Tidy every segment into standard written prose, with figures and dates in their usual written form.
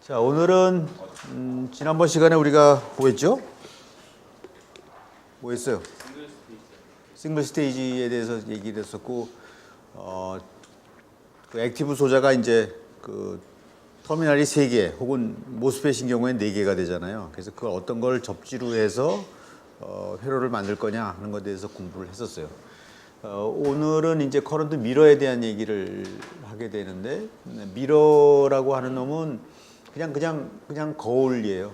자, 오늘은 지난번 시간에 우리가 뭐 했죠? 뭐 했어요? 싱글 스테이지에 대해서 얘기를 했었고, 그 액티브 소자가 이제 그 터미널이 3개 혹은 모스펫인 경우에는 4개가 되잖아요. 그래서 그걸 어떤 걸 접지로 해서 회로를 만들 거냐 하는 것에 대해서 공부를 했었어요. 오늘은 이제 커런트 미러에 대한 얘기를 하게 되는데, 미러라고 하는 놈은 그냥 거울이에요.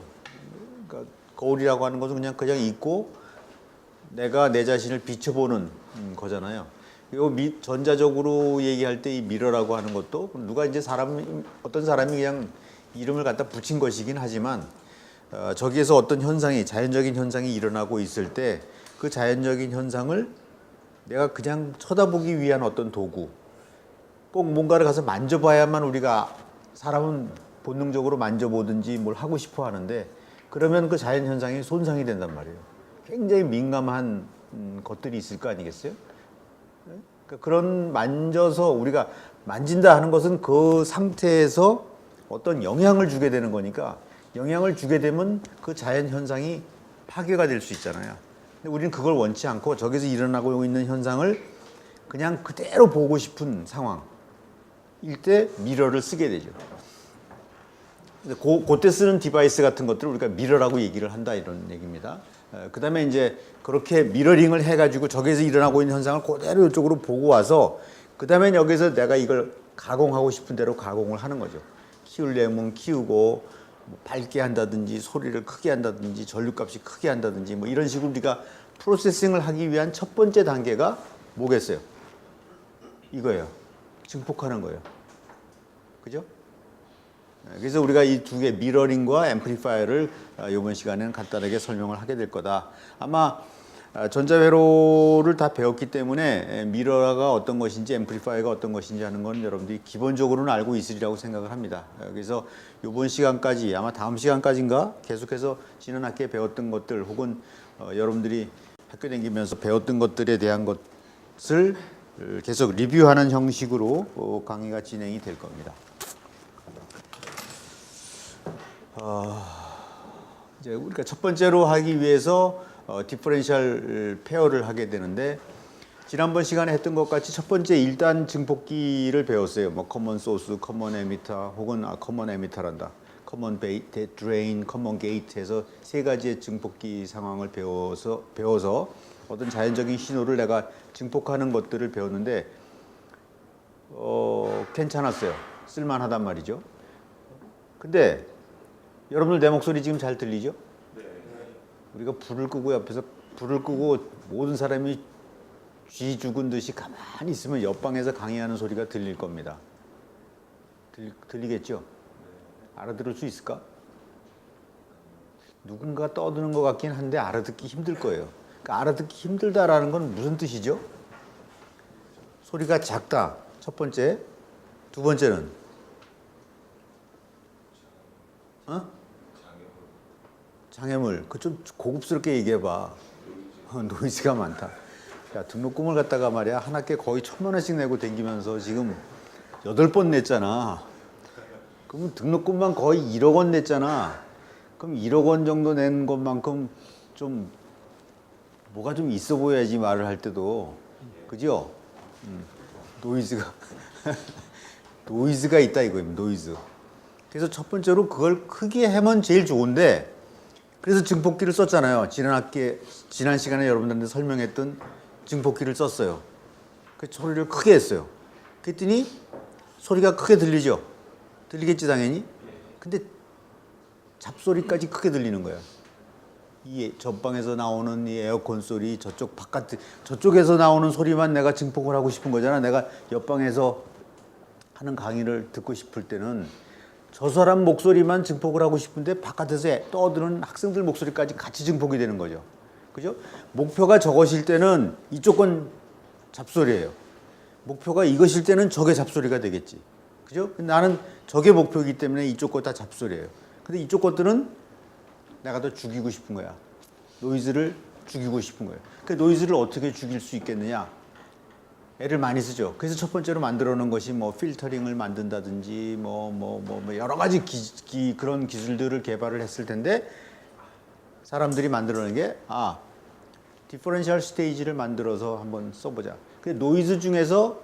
그러니까 거울이라고 하는 것은 그냥 있고 내가 내 자신을 비춰보는 거잖아요. 이거 전자적으로 얘기할 때 이 미러라고 하는 것도 누가 이제 어떤 사람이 그냥 이름을 갖다 붙인 것이긴 하지만 저기에서 어떤 현상이, 자연적인 현상이 일어나고 있을 때 그 자연적인 현상을 내가 그냥 쳐다보기 위한 어떤 도구, 꼭 뭔가를 가서 만져봐야만 우리가 사람은 본능적으로 만져보든지 뭘 하고 싶어 하는데, 그러면 그 자연 현상이 손상이 된단 말이에요. 굉장히 민감한 것들이 있을 거 아니겠어요? 그러니까 그런 만져서 우리가 만진다 하는 것은 그 상태에서 어떤 영향을 주게 되는 거니까, 영향을 주게 되면 그 자연 현상이 파괴가 될 수 있잖아요. 근데 우리는 그걸 원치 않고 저기서 일어나고 있는 현상을 그냥 그대로 보고 싶은 상황일 때 미러를 쓰게 되죠. 그때 쓰는 디바이스 같은 것들을 우리가 미러라고 얘기를 한다, 이런 얘기입니다. 그 다음에 이제 그렇게 미러링을 해가지고 저기에서 일어나고 있는 현상을 그대로 이쪽으로 보고 와서, 그 다음에 여기서 내가 이걸 가공하고 싶은 대로 가공을 하는 거죠. 키우려면 키우고, 뭐 밝게 한다든지 소리를 크게 한다든지 전류값이 크게 한다든지 뭐 이런 식으로 우리가 프로세싱을 하기 위한 첫 번째 단계가 뭐겠어요? 이거예요. 증폭하는 거예요. 그죠? 그래서 우리가 이 두 개, 미러링과 앰플리파이어를 이번 시간에는 간단하게 설명을 하게 될 거다. 아마 전자회로를 다 배웠기 때문에 미러가 어떤 것인지 앰플리파이어가 어떤 것인지 하는 건 여러분들이 기본적으로는 알고 있으리라고 생각을 합니다. 그래서 이번 시간까지, 아마 다음 시간까지인가 계속해서 지난 학기에 배웠던 것들 혹은 여러분들이 학교 다니면서 배웠던 것들에 대한 것을 계속 리뷰하는 형식으로 강의가 진행이 될 겁니다. 이제 우리가 첫 번째로 하기 위해서 디퍼런셜 페어를 하게 되는데, 지난번 시간에 했던 것 같이 첫 번째 1단 증폭기를 배웠어요. 뭐 커먼 소스, 커먼 에미터 혹은 커먼 에미터란다. 커먼 드레인, 커먼 게이트 해서 세 가지의 증폭기 상황을 배워서 어떤 자연적인 신호를 내가 증폭하는 것들을 배웠는데 괜찮았어요. 쓸만하단 말이죠. 근데 여러분들 내 목소리 지금 잘 들리죠? 네. 우리가 불을 끄고 옆에서 불을 끄고 모든 사람이 쥐 죽은 듯이 가만히 있으면 옆방에서 강의하는 소리가 들릴 겁니다. 들리겠죠? 네. 알아들을 수 있을까? 누군가 떠드는 것 같긴 한데 알아듣기 힘들 거예요. 그러니까 알아듣기 힘들다라는 건 무슨 뜻이죠? 소리가 작다, 첫 번째. 두 번째는 장애물. 그 좀 고급스럽게 얘기해봐. 노이즈가 많다. 야, 등록금을 갖다가 말이야 한 학기에 거의 1,000만 원씩 내고 댕기면서 지금 8번 냈잖아. 그럼 등록금만 거의 1억 원 냈잖아. 그럼 1억 원 정도 낸 것만큼 좀 뭐가 좀 있어 보여야지, 말을 할 때도. 그죠? 노이즈가 노이즈가 있다 이거예요. 노이즈. 그래서 첫 번째로 그걸 크게 하면 제일 좋은데, 그래서 증폭기를 썼잖아요. 지난 시간에 여러분들한테 설명했던 증폭기를 썼어요. 그 소리를 크게 했어요. 그랬더니 소리가 크게 들리죠? 들리겠지, 당연히. 근데 잡소리까지 크게 들리는 거예요. 이 전방에서 나오는 이 에어컨 소리, 저쪽에서 나오는 소리만 내가 증폭을 하고 싶은 거잖아. 내가 옆방에서 하는 강의를 듣고 싶을 때는 저 사람 목소리만 증폭을 하고 싶은데 바깥에서 떠드는 학생들 목소리까지 같이 증폭이 되는 거죠. 그죠? 목표가 저것일 때는 이쪽 건 잡소리예요. 목표가 이것일 때는 저게 잡소리가 되겠지. 그죠? 나는 저게 목표이기 때문에 이쪽 거 다 잡소리예요. 근데 이쪽 것들은 내가 더 죽이고 싶은 거야. 노이즈를 죽이고 싶은 거예요. 그 노이즈를 어떻게 죽일 수 있겠느냐? 애를 많이 쓰죠. 그래서 첫 번째로 만들어 놓은 것이 뭐 필터링을 만든다든지 뭐 여러 가지 그런 기술들을 개발을 했을 텐데 사람들이 만들어 놓은 게 디퍼런셜 스테이지를 만들어서 한번 써보자. 그 노이즈 중에서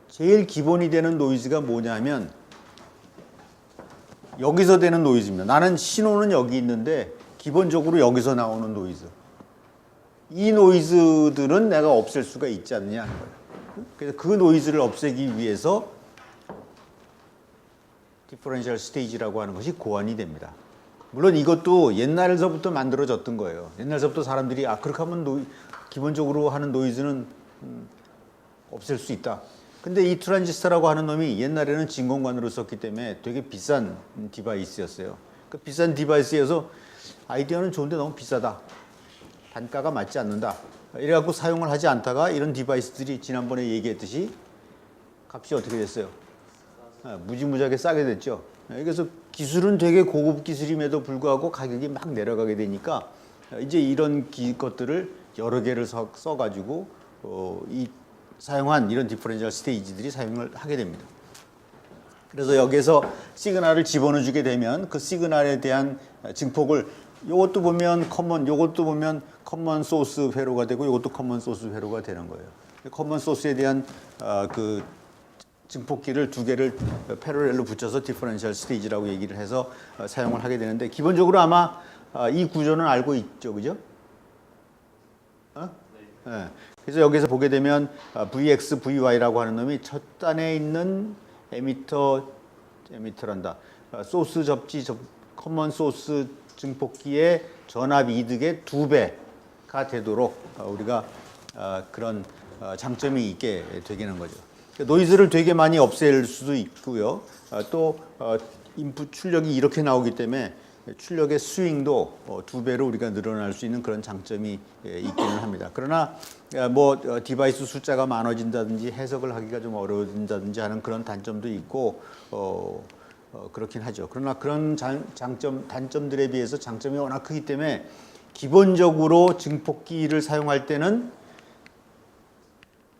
제일 기본이 되는 노이즈가 뭐냐면 여기서 되는 노이즈입니다. 나는 신호는 여기 있는데 기본적으로 여기서 나오는 노이즈. 이 노이즈들은 내가 없앨 수가 있지 않느냐 하는 거예요. 그래서 그 노이즈를 없애기 위해서 디퍼런셜 스테이지라고 하는 것이 고안이 됩니다. 물론 이것도 옛날서부터 만들어졌던 거예요. 옛날서부터 사람들이 그렇게 하면 기본적으로 하는 노이즈는 없앨 수 있다. 근데 이 트랜지스터라고 하는 놈이 옛날에는 진공관으로 썼기 때문에 되게 비싼 디바이스였어요. 그 비싼 디바이스여서 아이디어는 좋은데 너무 비싸다. 단가가 맞지 않는다. 이래갖고 사용을 하지 않다가 이런 디바이스들이 지난번에 얘기했듯이 값이 어떻게 됐어요? 무지무지하게 싸게 됐죠. 그래서 기술은 되게 고급 기술임에도 불구하고 가격이 막 내려가게 되니까 이제 이런 것들을 여러 개를 써가지고 사용한 이런 디퍼런셜 스테이지들이 사용을 하게 됩니다. 그래서 여기에서 시그널을 집어넣어 주게 되면 그 시그널에 대한 증폭을 요것도 보면 커먼 소스 회로가 되고 요것도 커먼 소스 회로가 되는 거예요. 커먼 소스에 대한 그 증폭기를 두 개를 패러렐로 붙여서 디퍼런셜 스테이지라고 얘기를 해서 사용을 하게 되는데 기본적으로 아마 이 구조는 알고 있죠, 그죠? 네. 그래서 여기서 보게 되면 VX, VY라고 하는 놈이 첫 단에 있는 에미터란다. 소스 접지, 커먼 소스 증폭기의 전압 이득의 2배가 되도록 우리가 그런 장점이 있게 되는 거죠. 노이즈를 되게 많이 없앨 수도 있고요. 또 인풋 출력이 이렇게 나오기 때문에 출력의 스윙도 2배로 우리가 늘어날 수 있는 그런 장점이 있기는 합니다. 그러나 뭐 디바이스 숫자가 많아진다든지 해석을 하기가 좀 어려워진다든지 하는 그런 단점도 있고 그렇긴 하죠. 그러나 그런 단점들에 비해서 장점이 워낙 크기 때문에 기본적으로 증폭기를 사용할 때는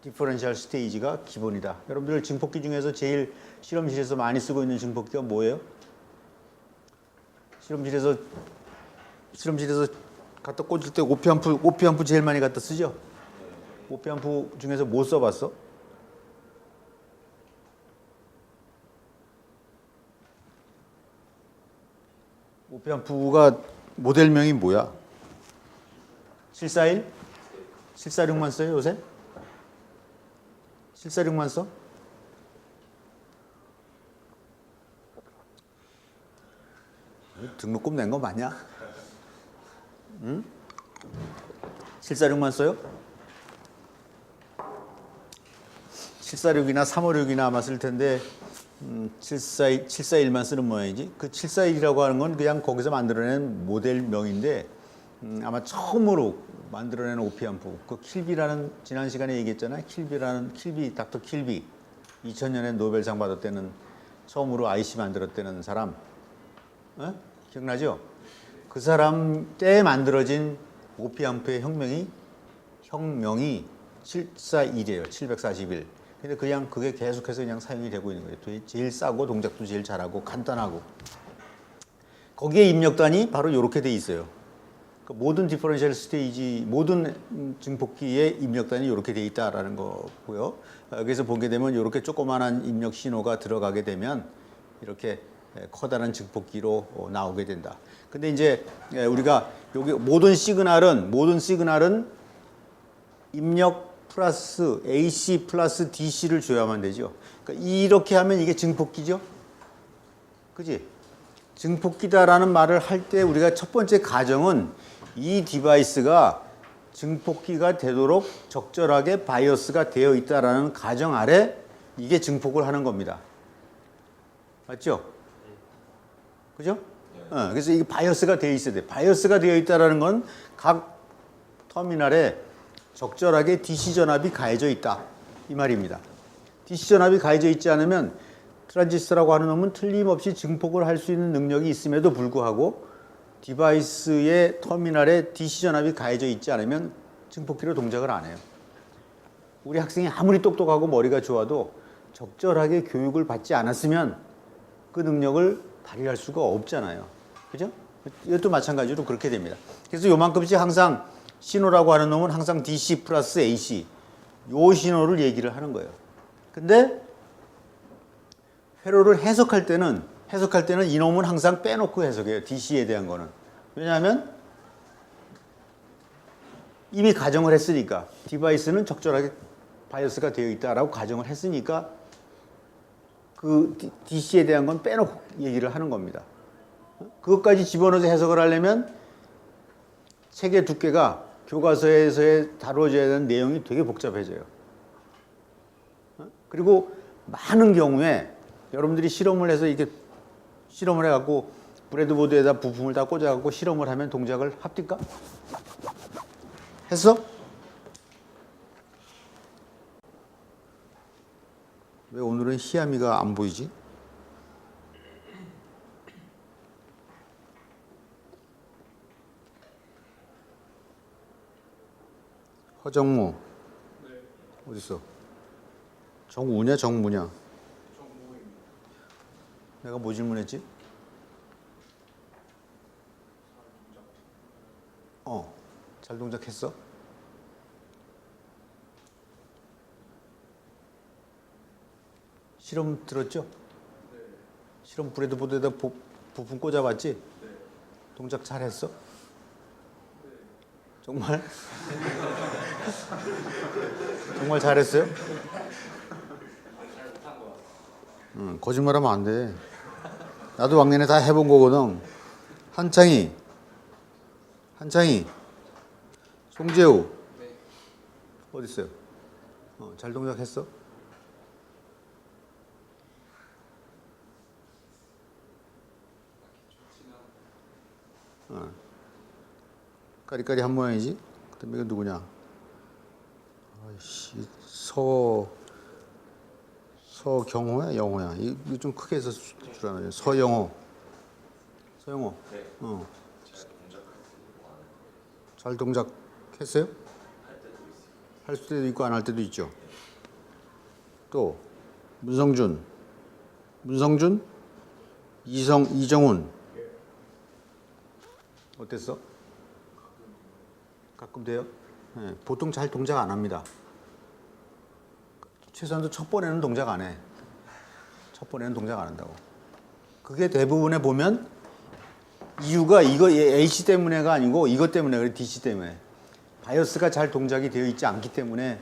디퍼런셜 스테이지가 기본이다. 여러분들 증폭기 중에서 제일 실험실에서 많이 쓰고 있는 증폭기가 뭐예요? 실험실에서 갖다 꽂을 때 오피앰프 제일 많이 갖다 쓰죠? 오피앰프 중에서 뭐 써봤어? 오피앰프가 모델명이 뭐야? 741? 746만 써요 요새? 746만 써? 등록금 낸 거 맞냐? 응? 746만 써요? 746이나 356이나 아마 쓸 텐데 741만 쓰는 모양이지. 그 741이라고 하는 건 그냥 거기서 만들어낸 모델명인데 아마 처음으로 만들어낸 오피앰프. 그 킬비라는 지난 시간에 얘기했잖아요. 닥터 킬비 2000년에 노벨상 받았다는 처음으로 IC 만들었다는 사람. 기억나죠? 그 사람 때 만들어진 오피앰프의 혁명이 741이에요. 741. 근데 그냥 그게 계속해서 그냥 사용이 되고 있는 거예요. 제일 싸고 동작도 제일 잘하고 간단하고. 거기에 입력단이 바로 이렇게 돼 있어요. 모든 디퍼런셜 스테이지, 모든 증폭기의 입력단이 이렇게 돼 있다라는 거고요. 그래서 보게 되면 이렇게 조그만한 입력 신호가 들어가게 되면 이렇게 커다란 증폭기로 나오게 된다. 근데 이제 우리가 여기 모든 시그널은 입력 플러스 AC 플러스 DC를 줘야만 되죠. 그러니까 이렇게 하면 이게 증폭기죠. 그지? 증폭기다라는 말을 할 때 우리가 첫 번째 가정은 이 디바이스가 증폭기가 되도록 적절하게 바이어스가 되어 있다라는 가정 아래 이게 증폭을 하는 겁니다. 맞죠? 그죠? 그래서 이게 바이어스가 되어 있어야 돼. 바이어스가 되어 있다라는 건 각 터미널에 적절하게 DC 전압이 가해져 있다. 이 말입니다. DC 전압이 가해져 있지 않으면 트랜지스터라고 하는 놈은 틀림없이 증폭을 할 수 있는 능력이 있음에도 불구하고 디바이스의 터미널에 DC 전압이 가해져 있지 않으면 증폭기로 동작을 안 해요. 우리 학생이 아무리 똑똑하고 머리가 좋아도 적절하게 교육을 받지 않았으면 그 능력을 발휘할 수가 없잖아요. 그죠? 이것도 마찬가지로 그렇게 됩니다. 그래서 요만큼씩 항상 신호라고 하는 놈은 항상 DC 플러스 AC 요 신호를 얘기를 하는 거예요. 근데 회로를 해석할 때는 이놈은 항상 빼놓고 해석해요. DC에 대한 거는. 왜냐하면 이미 가정을 했으니까 디바이스는 적절하게 바이어스가 되어 있다라고 가정을 했으니까 그 DC에 대한 건 빼놓고 얘기를 하는 겁니다. 그것까지 집어넣어서 해석을 하려면 책의 두께가 교과서에서 다뤄져야 되는 내용이 되게 복잡해져요. 그리고 많은 경우에 여러분들이 실험을 해서 이렇게 실험을 해갖고 브레드보드에다 부품을 다 꽂아갖고 실험을 하면 동작을 합니까? 했어? 왜 오늘은 희암이가 안 보이지? 허정무. 네. 어딨어? 정우냐 정무냐? 정무입니다. 내가 뭐 질문했지? 잘 동작했어? 실험 들었죠? 네. 실험 브레드보드에다 부품 꽂아봤지? 네. 동작 잘했어? 네. 정말? 정말 잘했어요? 응, 거짓말하면 안 돼. 나도 왕년에 다 해본 거거든. 한창이, 송재우. 네. 어디 있어요? 잘 동작했어? 까리까리 한 모양이지? 그다음에 이건 누구냐? 아이씨, 서경호야, 영호야. 이거 좀 크게 해서 줄여놔요. 서영호. 네. 잘 동작했어요? 할 때도 있고 안 할 때도 있죠. 또 문성준, 이정훈. 어땠어? 가끔 돼요? 네, 보통 잘 동작 안 합니다. 최소한도 첫 번에는 동작 안 해. 첫 번에는 동작 안 한다고. 그게 대부분에 보면 이유가 이거 H 때문에가 아니고 이것 때문에 그래. DC 때문에. 바이오스가 잘 동작이 되어 있지 않기 때문에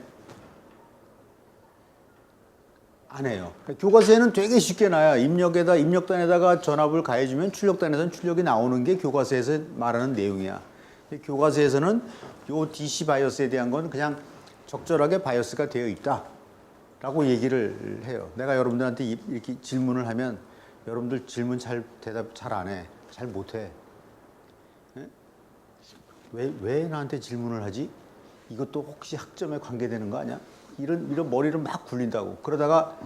안 해요. 교과서에는 되게 쉽게 나요. 입력단에다가 전압을 가해주면 출력단에서는 출력이 나오는 게 교과서에서 말하는 내용이야. 교과서에서는 요 DC 바이오스에 대한 건 그냥 적절하게 바이오스가 되어 있다 라고 얘기를 해요. 내가 여러분들한테 이렇게 질문을 하면 여러분들 질문 대답 잘 안 해. 잘 못해. 왜 나한테 질문을 하지? 이것도 혹시 학점에 관계되는 거 아니야? 이런 머리를 막 굴린다고. 그러다가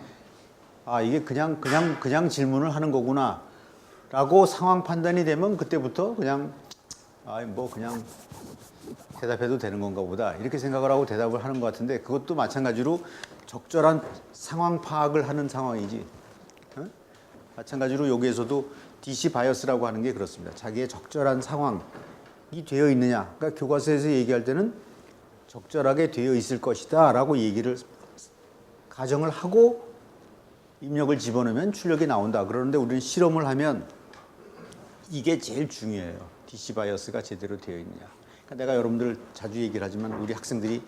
이게 그냥 질문을 하는 거구나 라고 상황 판단이 되면 그때부터 그냥 그냥 대답해도 되는 건가 보다 이렇게 생각을 하고 대답을 하는 것 같은데 그것도 마찬가지로 적절한 상황 파악을 하는 상황이지. 마찬가지로 여기에서도 DC 바이어스라고 하는 게 그렇습니다. 자기의 적절한 상황이 되어 있느냐. 그러니까 교과서에서 얘기할 때는 적절하게 되어 있을 것이다 라고 얘기를 가정을 하고 입력을 집어넣으면 출력이 나온다. 그러는데 우리는 실험을 하면 이게 제일 중요해요. DC 바이어스가 제대로 되어 있느냐. 그러니까 내가 여러분들 자주 얘기를 하지만 우리 학생들이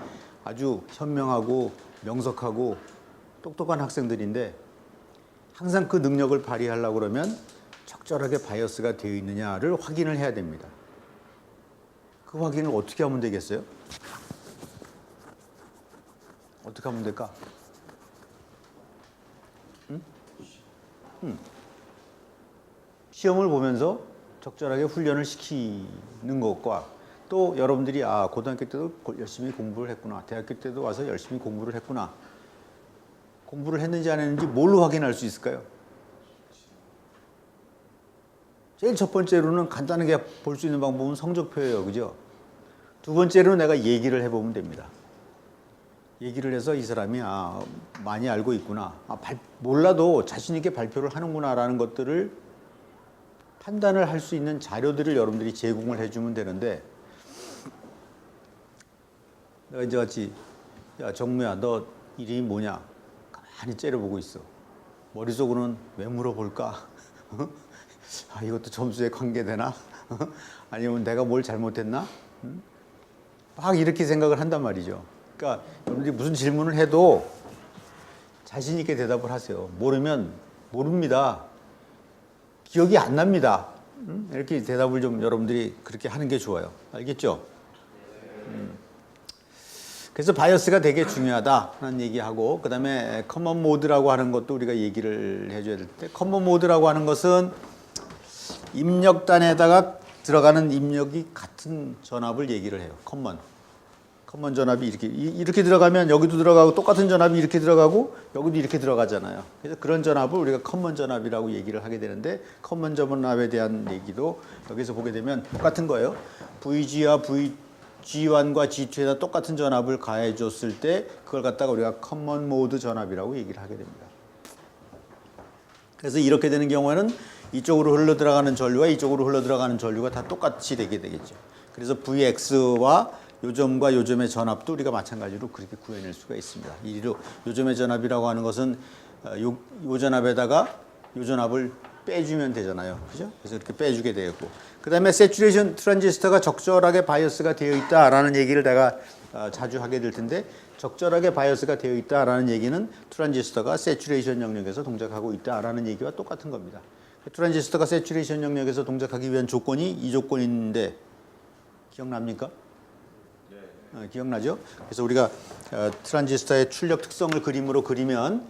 아주 현명하고 명석하고 똑똑한 학생들인데 항상 그 능력을 발휘하려고 그러면 적절하게 바이어스가 되어 있느냐를 확인을 해야 됩니다. 그 확인을 어떻게 하면 되겠어요? 어떻게 하면 될까? 시험을 보면서 적절하게 훈련을 시키는 것과 또 여러분들이 고등학교 때도 열심히 공부를 했구나. 대학교 때도 와서 열심히 공부를 했구나. 공부를 했는지 안 했는지 뭘로 확인할 수 있을까요? 제일 첫 번째로는 간단하게 볼 수 있는 방법은 성적표예요. 그죠? 두 번째로는 내가 얘기를 해보면 됩니다. 얘기를 해서 이 사람이 많이 알고 있구나. 몰라도 자신 있게 발표를 하는구나라는 것들을 판단을 할 수 있는 자료들을 여러분들이 제공을 해주면 되는데 내가 이제 같이 야 정무야 너 이름이 뭐냐 가만히 째려보고 있어. 머릿속으로는 왜 물어볼까? 이것도 점수에 관계되나? 아니면 내가 뭘 잘못했나? 막 이렇게 생각을 한단 말이죠. 그러니까 여러분들이 무슨 질문을 해도 자신 있게 대답을 하세요. 모르면 모릅니다. 기억이 안 납니다. 이렇게 대답을 좀 여러분들이 그렇게 하는 게 좋아요. 알겠죠? 그래서 바이어스가 되게 중요하다는 얘기하고 그 다음에 커먼 모드라고 하는 것도 우리가 얘기를 해줘야 될 때 커먼 모드라고 하는 것은 입력단에다가 들어가는 입력이 같은 전압을 얘기를 해요. 커먼 전압이 이렇게 들어가면 여기도 들어가고 똑같은 전압이 이렇게 들어가고 여기도 이렇게 들어가잖아요. 그래서 그런 전압을 우리가 커먼 전압이라고 얘기를 하게 되는데 커먼 전압에 대한 얘기도 여기서 보게 되면 똑같은 거예요. VG와 G1과 G2에다 똑같은 전압을 가해 줬을 때 그걸 갖다가 우리가 커먼 모드 전압이라고 얘기를 하게 됩니다. 그래서 이렇게 되는 경우에는 이쪽으로 흘러 들어가는 전류와 이쪽으로 흘러 들어가는 전류가 다 똑같이 되게 되겠죠. 그래서 VX와 요점과 요점의 전압도 우리가 마찬가지로 그렇게 구해낼 수가 있습니다. 이리로 요점의 전압이라고 하는 것은 요 전압에다가 요 전압을 빼주면 되잖아요. 그죠? 그래서 이렇게 빼주게 되겠고. 그 다음에 세츄레이션 트랜지스터가 적절하게 바이어스가 되어 있다라는 얘기를 내가 자주 하게 될 텐데 적절하게 바이어스가 되어 있다라는 얘기는 트랜지스터가 세츄레이션 영역에서 동작하고 있다라는 얘기와 똑같은 겁니다. 트랜지스터가 세츄레이션 영역에서 동작하기 위한 조건이 이 조건인데 기억납니까? 기억나죠? 그래서 우리가 트랜지스터의 출력 특성을 그림으로 그리면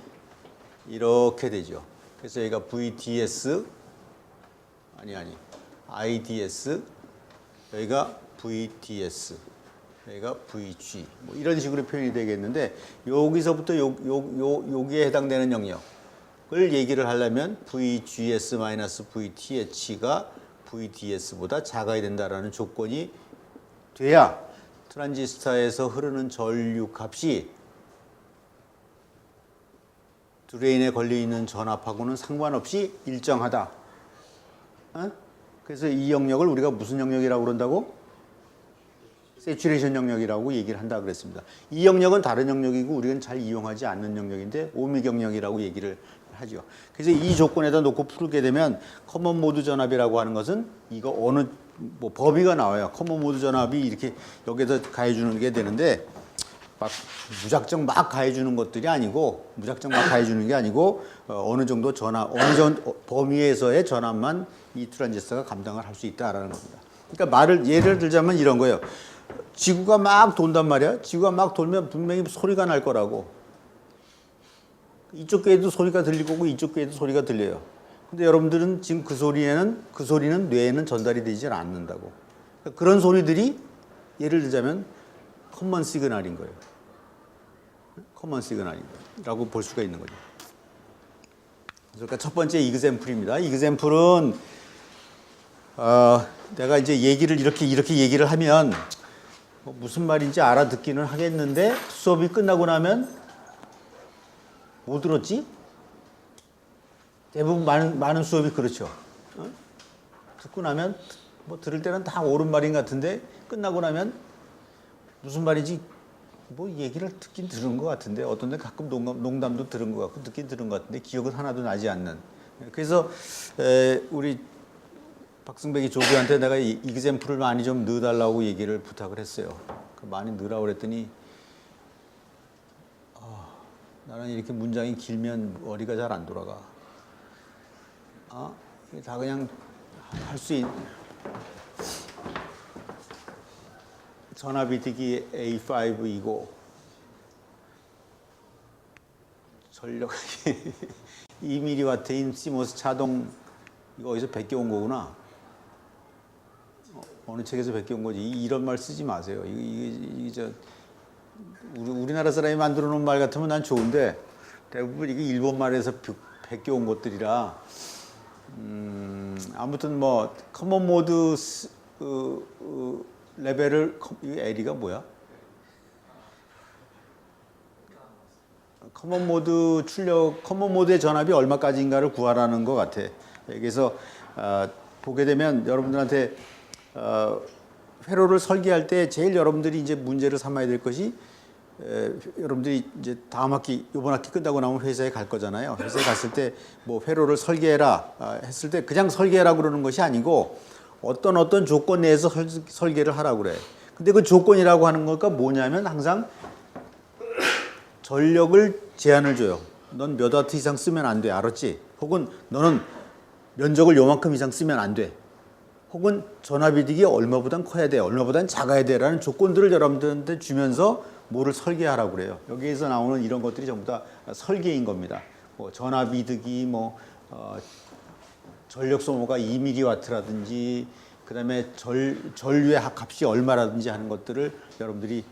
이렇게 되죠. 그래서 여기가 VDS IDS 여기가 VDS 여기가 VG 뭐 이런 식으로 표현이 되겠는데 여기서부터 여기에 해당되는 영역을 얘기를 하려면 VGS-VTH가 VDS보다 작아야 된다라는 조건이 돼야 트랜지스터에서 흐르는 전류 값이 드레인에 걸려있는 전압하고는 상관없이 일정하다. 그래서 이 영역을 우리가 무슨 영역이라고 그런다고? 세츄레이션 영역이라고 얘기를 한다 그랬습니다. 이 영역은 다른 영역이고 우리는 잘 이용하지 않는 영역인데 오믹 영역이라고 얘기를 하죠. 그래서 이 조건에다 놓고 풀게 되면 커먼 모드 전압이라고 하는 것은 이거 어느 범위가 나와요. 커먼 모드 전압이 이렇게 여기에다 가해주는 게 되는데 막 무작정 막 가해주는 것들이 아니고 게 아니고 어느 정도 범위에서의 전압만 이 트랜지스터가 감당을 할 수 있다라는 겁니다. 그러니까 예를 들자면 이런 거예요. 지구가 막 돈단 말이야. 지구가 막 돌면 분명히 소리가 날 거라고. 이쪽 귀에도 소리가 들릴 거고 이쪽 귀에도 소리가 들려요. 근데 여러분들은 지금 그 소리는 뇌에는 전달이 되지 않는다고. 그러니까 그런 소리들이 예를 들자면 커먼 시그널인 거예요. 커먼 시그널이라고 볼 수가 있는 거죠. 그러니까 첫 번째 이그샘플입니다. 이그샘플은 내가 이제 얘기를 이렇게 얘기를 하면 무슨 말인지 알아듣기는 하겠는데 수업이 끝나고 나면 못 들었지? 대부분 많은 수업이 그렇죠. 듣고 나면 뭐 들을 때는 다 옳은 말인 것 같은데 끝나고 나면 무슨 말인지 뭐 얘기를 듣긴 들은 것 같은데 어떤 데 가끔 농담도 들은 것 같고 듣긴 들은 것 같은데 기억은 하나도 나지 않는. 그래서 우리 박승백이 조교한테 내가 이그샘플을 많이 좀 넣어달라고 얘기를 부탁을 했어요. 많이 넣으라고 그랬더니 나는 이렇게 문장이 길면 머리가 잘 안 돌아가. 다 그냥 할 수 있는 전압이득이 A5이고 전력 2mW인 시모스 차동 이거 어디서 베껴온 거구나. 어느 책에서 베껴온 거지. 이런 말 쓰지 마세요. 이게 우리나라 사람이 만들어 놓은 말 같으면 난 좋은데 대부분 이게 일본 말에서 베껴온 것들이라 아무튼 뭐 커먼 모드 레벨을 L이가 뭐야? 커먼 모드의 전압이 얼마까지인가를 구하라는 것 같아. 그래서 보게 되면 여러분들한테 회로를 설계할 때 제일 여러분들이 이제 문제를 삼아야 될 것이 여러분들이 이제 이번 학기 끝나고 나면 회사에 갈 거잖아요. 회사에 갔을 때 뭐 회로를 설계해라 했을 때 그냥 설계해라 그러는 것이 아니고 어떤 조건 내에서 설계를 하라고 그래. 근데 그 조건이라고 하는 거가 뭐냐면 항상 전력을 제한을 줘요. 넌 몇 와트 이상 쓰면 안 돼. 알았지? 혹은 너는 면적을 요만큼 이상 쓰면 안 돼. 혹은 전압이득이 얼마보단 커야 돼. 얼마보단 작아야 돼. 라는 조건들을 여러분들한테 주면서 뭐를 설계하라고 그래요. 여기에서 나오는 이런 것들이 전부 다 설계인 겁니다. 뭐 전압이득이 전력 소모가 2mW라든지 그다음에 전류의 값이 얼마라든지 하는 것들을 여러분들이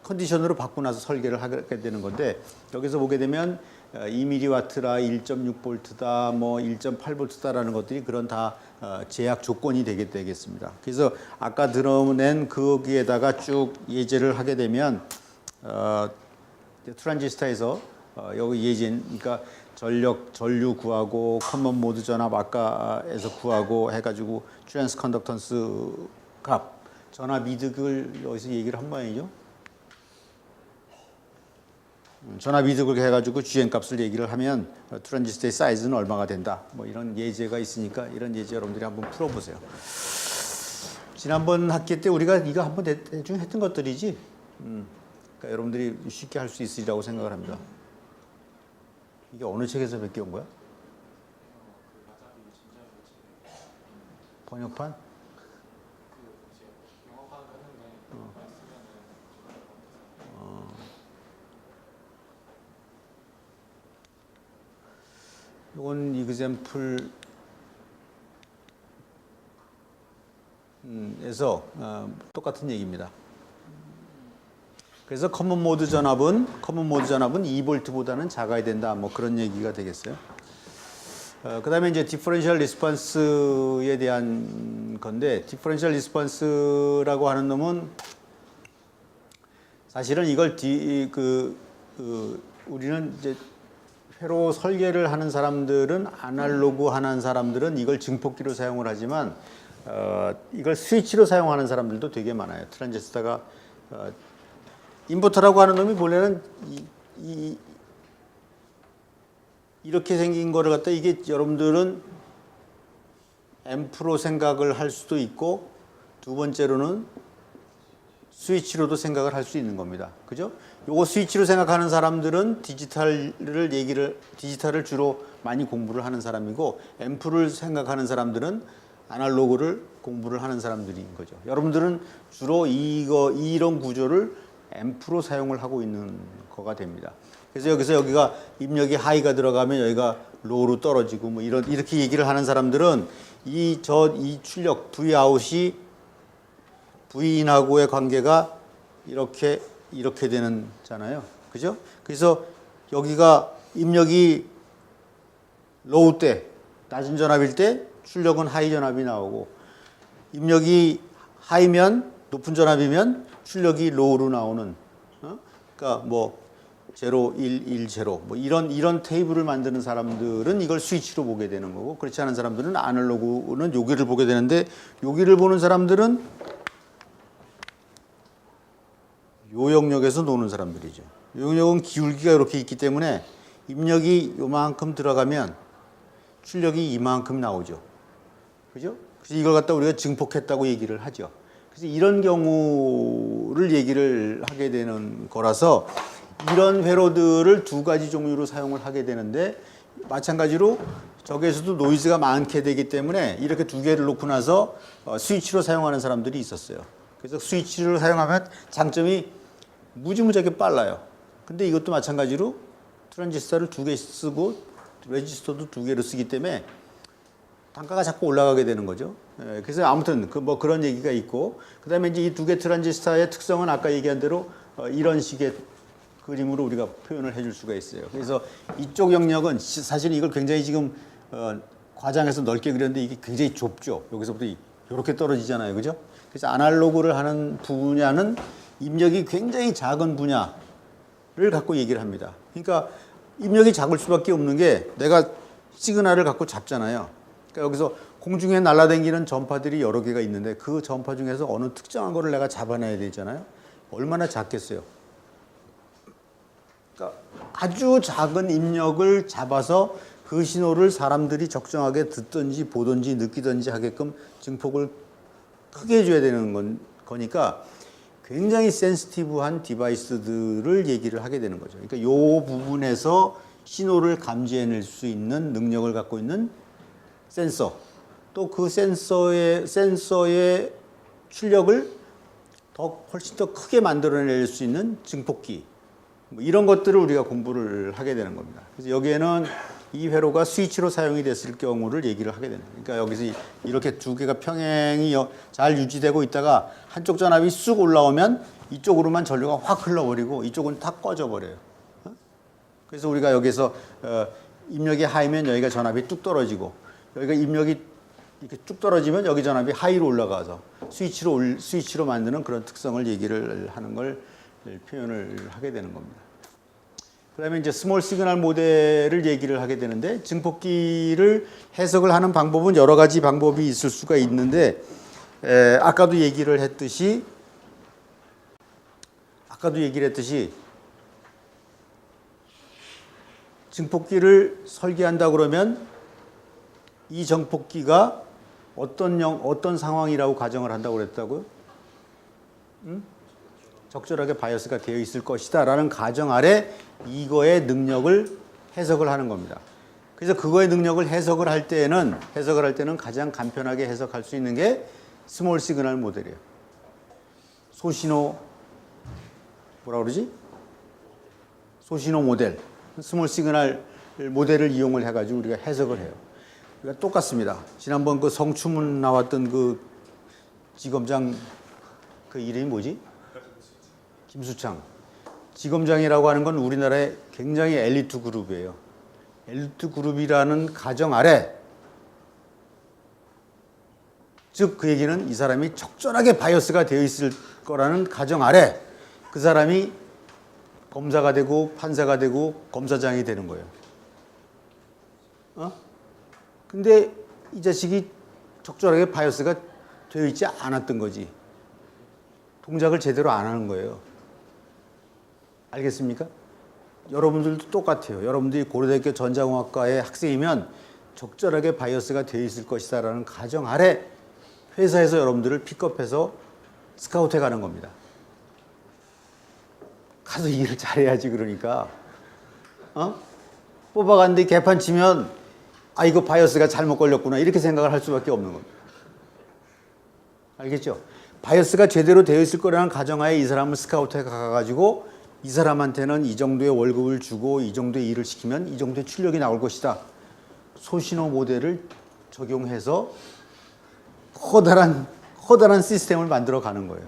컨디션으로 바꾸고 나서 설계를 하게 되는 건데 여기서 보게 되면 2mW라 1.6V다 뭐 1.8V다라는 것들이 그런 다 제약 조건이 되겠습니다. 그래서 아까 드러낸 거기에다가 쭉 예제를 하게 되면 트랜지스터에서 여기 예제는 그러니까 전류 구하고 커먼 모드 전압 아까에서 구하고 해가지고 트랜스 컨덕턴스 값 전압 이득을 여기서 얘기를 한 모양이죠. 전압 이득을 해가지고 GN 값을 얘기를 하면 트랜지스터의 사이즈는 얼마가 된다. 뭐 이런 예제가 있으니까 이런 예제 여러분들이 한번 풀어보세요. 지난번 학기 때 우리가 이거 한번 대충 했던 것들이지. 그러니까 여러분들이 쉽게 할 수 있으리라고 생각을 합니다. 이게 어느 책에서 베껴온 거야? 번역판? 이건 이그샘플에서 똑같은 얘기입니다. 그래서 커먼 모드 전압은 2V보다는 작아야 된다. 뭐 그런 얘기가 되겠어요. 그다음에 이제 디퍼런셜 리스폰스에 대한 건데 디퍼런셜 리스폰스라고 하는 놈은 사실은 이걸 우리는 이제 회로 설계를 하는 사람들은 아날로그 하는 사람들은 이걸 증폭기로 사용을 하지만 이걸 스위치로 사용하는 사람들도 되게 많아요. 트랜지스터가 인버터라고 하는 놈이 본래는 이렇게 생긴 거를 갖다 이게 여러분들은 앰프로 생각을 할 수도 있고 두 번째로는 스위치로도 생각을 할 수 있는 겁니다. 그죠? 요거 스위치로 생각하는 사람들은 디지털을 주로 많이 공부를 하는 사람이고 앰프를 생각하는 사람들은 아날로그를 공부를 하는 사람들인 거죠. 여러분들은 주로 이런 구조를 앰프로 사용을 하고 있는 거가 됩니다. 그래서 여기가 입력이 하이가 들어가면 여기가 로우로 떨어지고 뭐 이렇게 얘기를 하는 사람들은 이 출력 Vout이 V인하고의 관계가 이렇게 되는잖아요. 그죠? 그래서 여기가 입력이 로우 때, 낮은 전압일 때 출력은 하이 전압이 나오고 입력이 하이면 높은 전압이면 출력이 로우로 나오는 그러니까 뭐 0, 1, 1, 0 뭐 이런 테이블을 만드는 사람들은 이걸 스위치로 보게 되는 거고 그렇지 않은 사람들은 아날로그는 여기를 보게 되는데 여기를 보는 사람들은 요 영역에서 노는 사람들이죠. 요 영역은 기울기가 이렇게 있기 때문에 입력이 요만큼 들어가면 출력이 이만큼 나오죠. 그죠? 그래서 이걸 갖다 우리가 증폭했다고 얘기를 하죠. 그래서 이런 경우를 얘기를 하게 되는 거라서 이런 회로들을 두 가지 종류로 사용을 하게 되는데 마찬가지로 저기에서도 노이즈가 많게 되기 때문에 이렇게 두 개를 놓고 나서 스위치로 사용하는 사람들이 있었어요. 그래서 스위치를 사용하면 장점이 무지무지하게 빨라요. 근데 이것도 마찬가지로 트랜지스터를 두 개 쓰고 레지스터도 두 개를 쓰기 때문에 단가가 자꾸 올라가게 되는 거죠. 그래서 아무튼 뭐 그런 얘기가 있고 그다음에 이제 이 두 개 트랜지스터의 특성은 아까 얘기한 대로 이런 식의 그림으로 우리가 표현을 해줄 수가 있어요. 그래서 이쪽 영역은 사실 이걸 굉장히 지금 과장해서 넓게 그렸는데 이게 굉장히 좁죠. 여기서부터 이렇게 떨어지잖아요. 그죠? 그래서 아날로그를 하는 분야는 입력이 굉장히 작은 분야를 갖고 얘기를 합니다. 그러니까 입력이 작을 수밖에 없는 게 내가 시그널을 갖고 잡잖아요. 그러니까 여기서 공중에 날아다니는 전파들이 여러 개가 있는데 그 전파 중에서 어느 특정한 거를 내가 잡아내야 되잖아요. 얼마나 작겠어요. 그러니까 아주 작은 입력을 잡아서 그 신호를 사람들이 적정하게 듣든지 보든지 느끼든지 하게끔 증폭을 크게 해줘야 되는 거니까 굉장히 센시티브한 디바이스들을 얘기를 하게 되는 거죠. 그러니까 이 부분에서 신호를 감지해낼 수 있는 능력을 갖고 있는 센서, 또 그 센서의 출력을 훨씬 더 크게 만들어낼 수 있는 증폭기, 뭐 이런 것들을 우리가 공부를 하게 되는 겁니다. 그래서 여기에는 이 회로가 스위치로 사용이 됐을 경우를 얘기를 하게 됩니다. 그러니까 여기서 이렇게 두 개가 평행이 잘 유지되고 있다가 한쪽 전압이 쑥 올라오면 이쪽으로만 전류가 확 흘러버리고 이쪽은 탁 꺼져버려요. 그래서 우리가 여기서 입력이 하이면 여기가 전압이 뚝 떨어지고 여기가 입력이 이렇게 쭉 떨어지면 여기 전압이 하이로 올라가서 스위치로 만드는 그런 특성을 얘기를 하는 걸 표현을 하게 되는 겁니다. 그다음에 이제 스몰 시그널 모델을 얘기를 하게 되는데 증폭기를 해석을 하는 방법은 여러 가지 방법이 있을 수가 있는데 아까도 얘기를 했듯이 증폭기를 설계한다 그러면 이 증폭기가 어떤 상황이라고 가정을 한다고 그랬다고요? 적절하게 바이어스가 되어 있을 것이다 라는 가정 아래 이거의 능력을 해석을 하는 겁니다. 그래서 그거의 능력을 해석을 할 때는 가장 간편하게 해석할 수 있는 게 스몰 시그널 모델이에요. 소신호 소신호 모델, 스몰 시그널 모델을 이용을 해가지고 우리가 해석을 해요. 그러니까 똑같습니다. 지난번 그 성추문 나왔던 그 지검장 그 이름이 뭐지? 김수창. 지검장이라고 하는 건 우리나라의 굉장히 엘리트 그룹이에요. 엘리트 그룹이라는 가정 아래, 즉 그 얘기는 이 사람이 적절하게 바이어스가 되어 있을 거라는 가정 아래 그 사람이 검사가 되고 판사가 되고 검사장이 되는 거예요. 근데 이 자식이 적절하게 바이어스가 되어 있지 않았던 거지. 동작을 제대로 안 하는 거예요. 알겠습니까? 여러분들도 똑같아요. 여러분들이 고려대학교 전자공학과의 학생이면 적절하게 바이어스가 되어 있을 것이다 라는 가정 아래 회사에서 여러분들을 픽업해서 스카우트해 가는 겁니다. 가서 일을 잘해야지. 그러니까 뽑아갔는데 개판 치면 이거 바이어스가 잘못 걸렸구나 이렇게 생각을 할 수밖에 없는 겁니다. 알겠죠? 바이어스가 제대로 되어 있을 거라는 가정하에 이 사람을 스카우트해 가가지고 이 사람한테는 이 정도의 월급을 주고 이 정도의 일을 시키면 이 정도의 출력이 나올 것이다. 소신호 모델을 적용해서 커다란 시스템을 만들어 가는 거예요.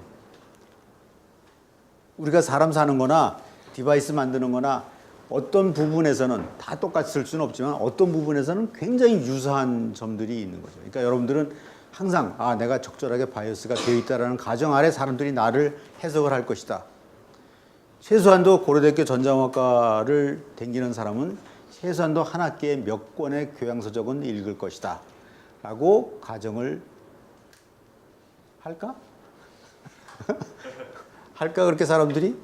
우리가 사람 사는 거나 디바이스 만드는 거나 어떤 부분에서는 다 똑같을 수는 없지만 어떤 부분에서는 굉장히 유사한 점들이 있는 거죠. 그러니까 여러분들은 항상 내가 적절하게 바이어스가 되어 있다는 가정 아래 사람들이 나를 해석을 할 것이다. 최소한도 고려대학교 전자공학과를 다니는 사람은 최소한도 한 학기에 몇 권의 교양서적은 읽을 것이다 라고 가정을 할까? 할까 그렇게 사람들이?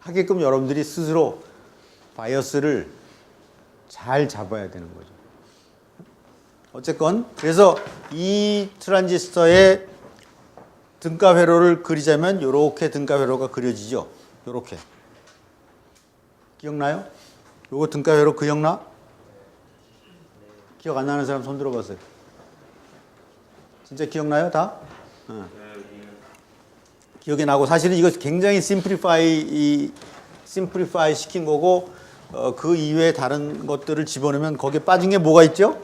하게끔 여러분들이 스스로 바이어스를 잘 잡아야 되는 거죠. 어쨌건 그래서 이 트랜지스터의 등가 회로를 그리자면 이렇게 등가 회로가 그려지죠. 이렇게. 기억나요? 요거 등가 회로 기억나? 기억 안 나는 사람 손 들어보세요. 진짜 기억나요? 다? 기억이 나고 사실은 이거 굉장히 심플리파이 시킨 거고 그 이외에 다른 것들을 집어넣으면 거기에 빠진 게 뭐가 있죠?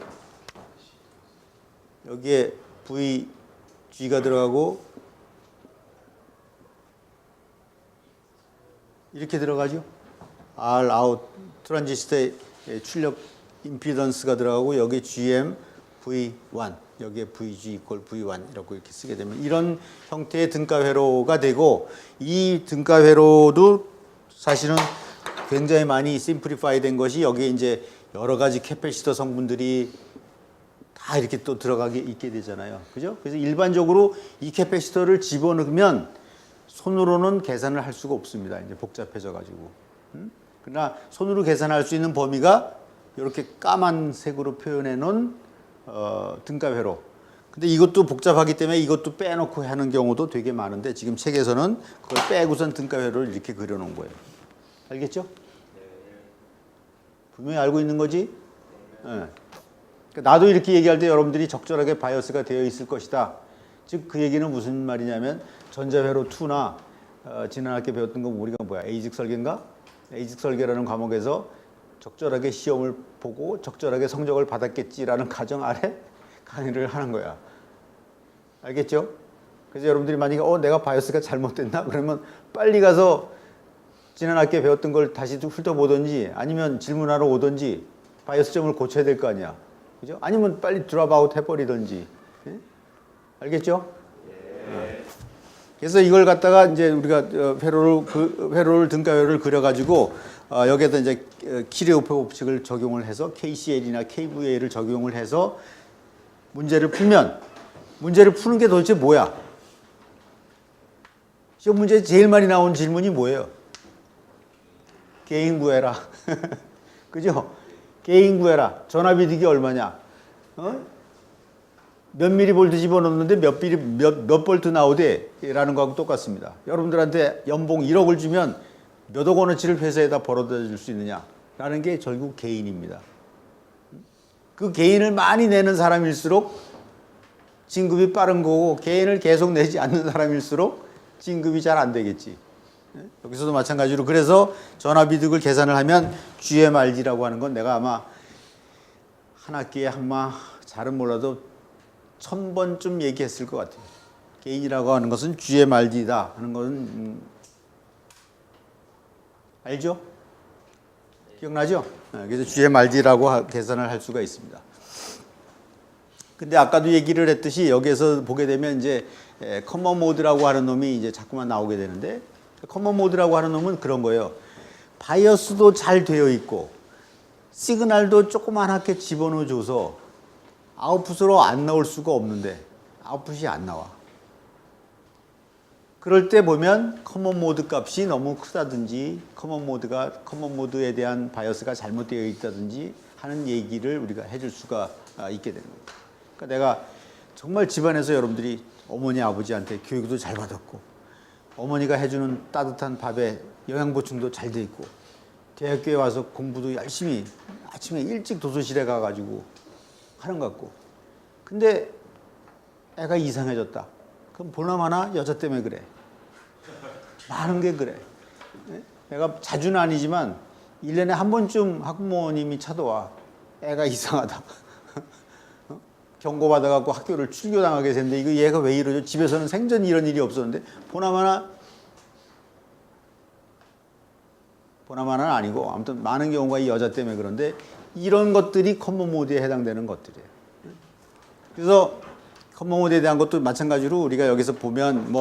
여기에 VG가 들어가고 이렇게 들어가죠. R 아웃 트랜지스터의 출력 임피던스가 들어가고 여기 GM V1 여기에 VG 이퀄 V1 이렇게 쓰게 되면 이런 형태의 등가 회로가 되고, 이 등가 회로도 사실은 굉장히 많이 심플리파이 된 것이 여기에 이제 여러 가지 캐패시터 성분들이 다 이렇게 또 들어가게 있게 되잖아요. 그죠? 그래서 일반적으로 이 캐패시터를 집어넣으면 손으로는 계산을 할 수가 없습니다. 이제 복잡해져 가지고. 그러나 손으로 계산할 수 있는 범위가 이렇게 까만 색으로 표현해 놓은 등가 회로. 근데 이것도 복잡하기 때문에 이것도 빼놓고 하는 경우도 되게 많은데, 지금 책에서는 그걸 빼고선 등가 회로를 이렇게 그려 놓은 거예요. 알겠죠? 분명히 알고 있는 거지? 네. 나도 이렇게 얘기할 때 여러분들이 적절하게 바이어스가 되어 있을 것이다. 즉 그 얘기는 무슨 말이냐면, 전자회로 2나 지난 학기에 배웠던 거 우리가 뭐야? 에이직 설계인가? 에이직 설계라는 과목에서 적절하게 시험을 보고 적절하게 성적을 받았겠지라는 가정 아래 강의를 하는 거야. 알겠죠? 그래서 여러분들이 만약에 내가 바이어스가 잘못됐나? 그러면 빨리 가서 지난 학기에 배웠던 걸 다시 훑어보든지, 아니면 질문하러 오든지 바이어스점을 고쳐야 될 거 아니야. 그죠? 아니면 빨리 드랍아웃 해버리든지. 예? 알겠죠? 예. 그래서 이걸 갖다가 이제 우리가 회로를 등가 회로를 그려가지고 여기에다 이제 키레오페 법칙을 적용을 해서 KCL이나 KVA를 적용을 해서 문제를 풀면, 문제를 푸는 게 도대체 뭐야? 시험 문제에 제일 많이 나온 질문이 뭐예요? 게인 구해라. 그죠? 게인 구해라. 전압이득이 얼마냐? 몇 미리볼트 집어넣는데 몇 볼트 나오대? 라는 거하고 똑같습니다. 여러분들한테 연봉 1억을 주면 몇 억 원어치를 회사에다 벌어다 줄 수 있느냐? 라는 게 결국 게인입니다. 그 게인을 많이 내는 사람일수록 진급이 빠른 거고, 게인을 계속 내지 않는 사람일수록 진급이 잘 안 되겠지. 여기서도 마찬가지로, 그래서 전압이득을 계산을 하면 GMRD라고 하는 건 내가 아마 한 학기에 아마 잘은 몰라도 1000번쯤 얘기했을 것 같아요. 게인이라고 하는 것은 GMRD다 하는 것은 알죠? 기억나죠? 그래서 GMRD라고 계산을 할 수가 있습니다. 근데 아까도 얘기를 했듯이 여기에서 보게 되면 이제 커먼 모드라고 하는 놈이 이제 자꾸만 나오게 되는데, 커먼 모드라고 하는 놈은 그런 거예요. 바이어스도 잘 되어 있고 시그널도 조그만하게 집어넣어줘서 아웃풋으로 안 나올 수가 없는데 아웃풋이 안 나와. 그럴 때 보면 커먼 모드 값이 너무 크다든지, 커먼 모드에 대한 바이어스가 잘못되어 있다든지 하는 얘기를 우리가 해줄 수가 있게 되는 거예요. 그러니까 내가 정말 집안에서 여러분들이 어머니 아버지한테 교육도 잘 받았고, 어머니가 해주는 따뜻한 밥에 영양 보충도 잘 돼 있고, 대학교에 와서 공부도 열심히 아침에 일찍 도서실에 가가지고 하는 것 같고, 근데 애가 이상해졌다. 그럼 보나마나 여자 때문에 그래. 많은 게 그래. 내가 자주는 아니지만 1년에 한 번쯤 학부모님이 찾아와. 애가 이상하다. 경고받아갖고 학교를 출교당하게 됐는데 이거 얘가 왜 이러죠? 집에서는 생전 이런 일이 없었는데, 보나마나는 아니고 아무튼 많은 경우가 이 여자 때문에 그런데, 이런 것들이 커먼 모드에 해당되는 것들이에요. 그래서 커먼 모드에 대한 것도 마찬가지로 우리가 여기서 보면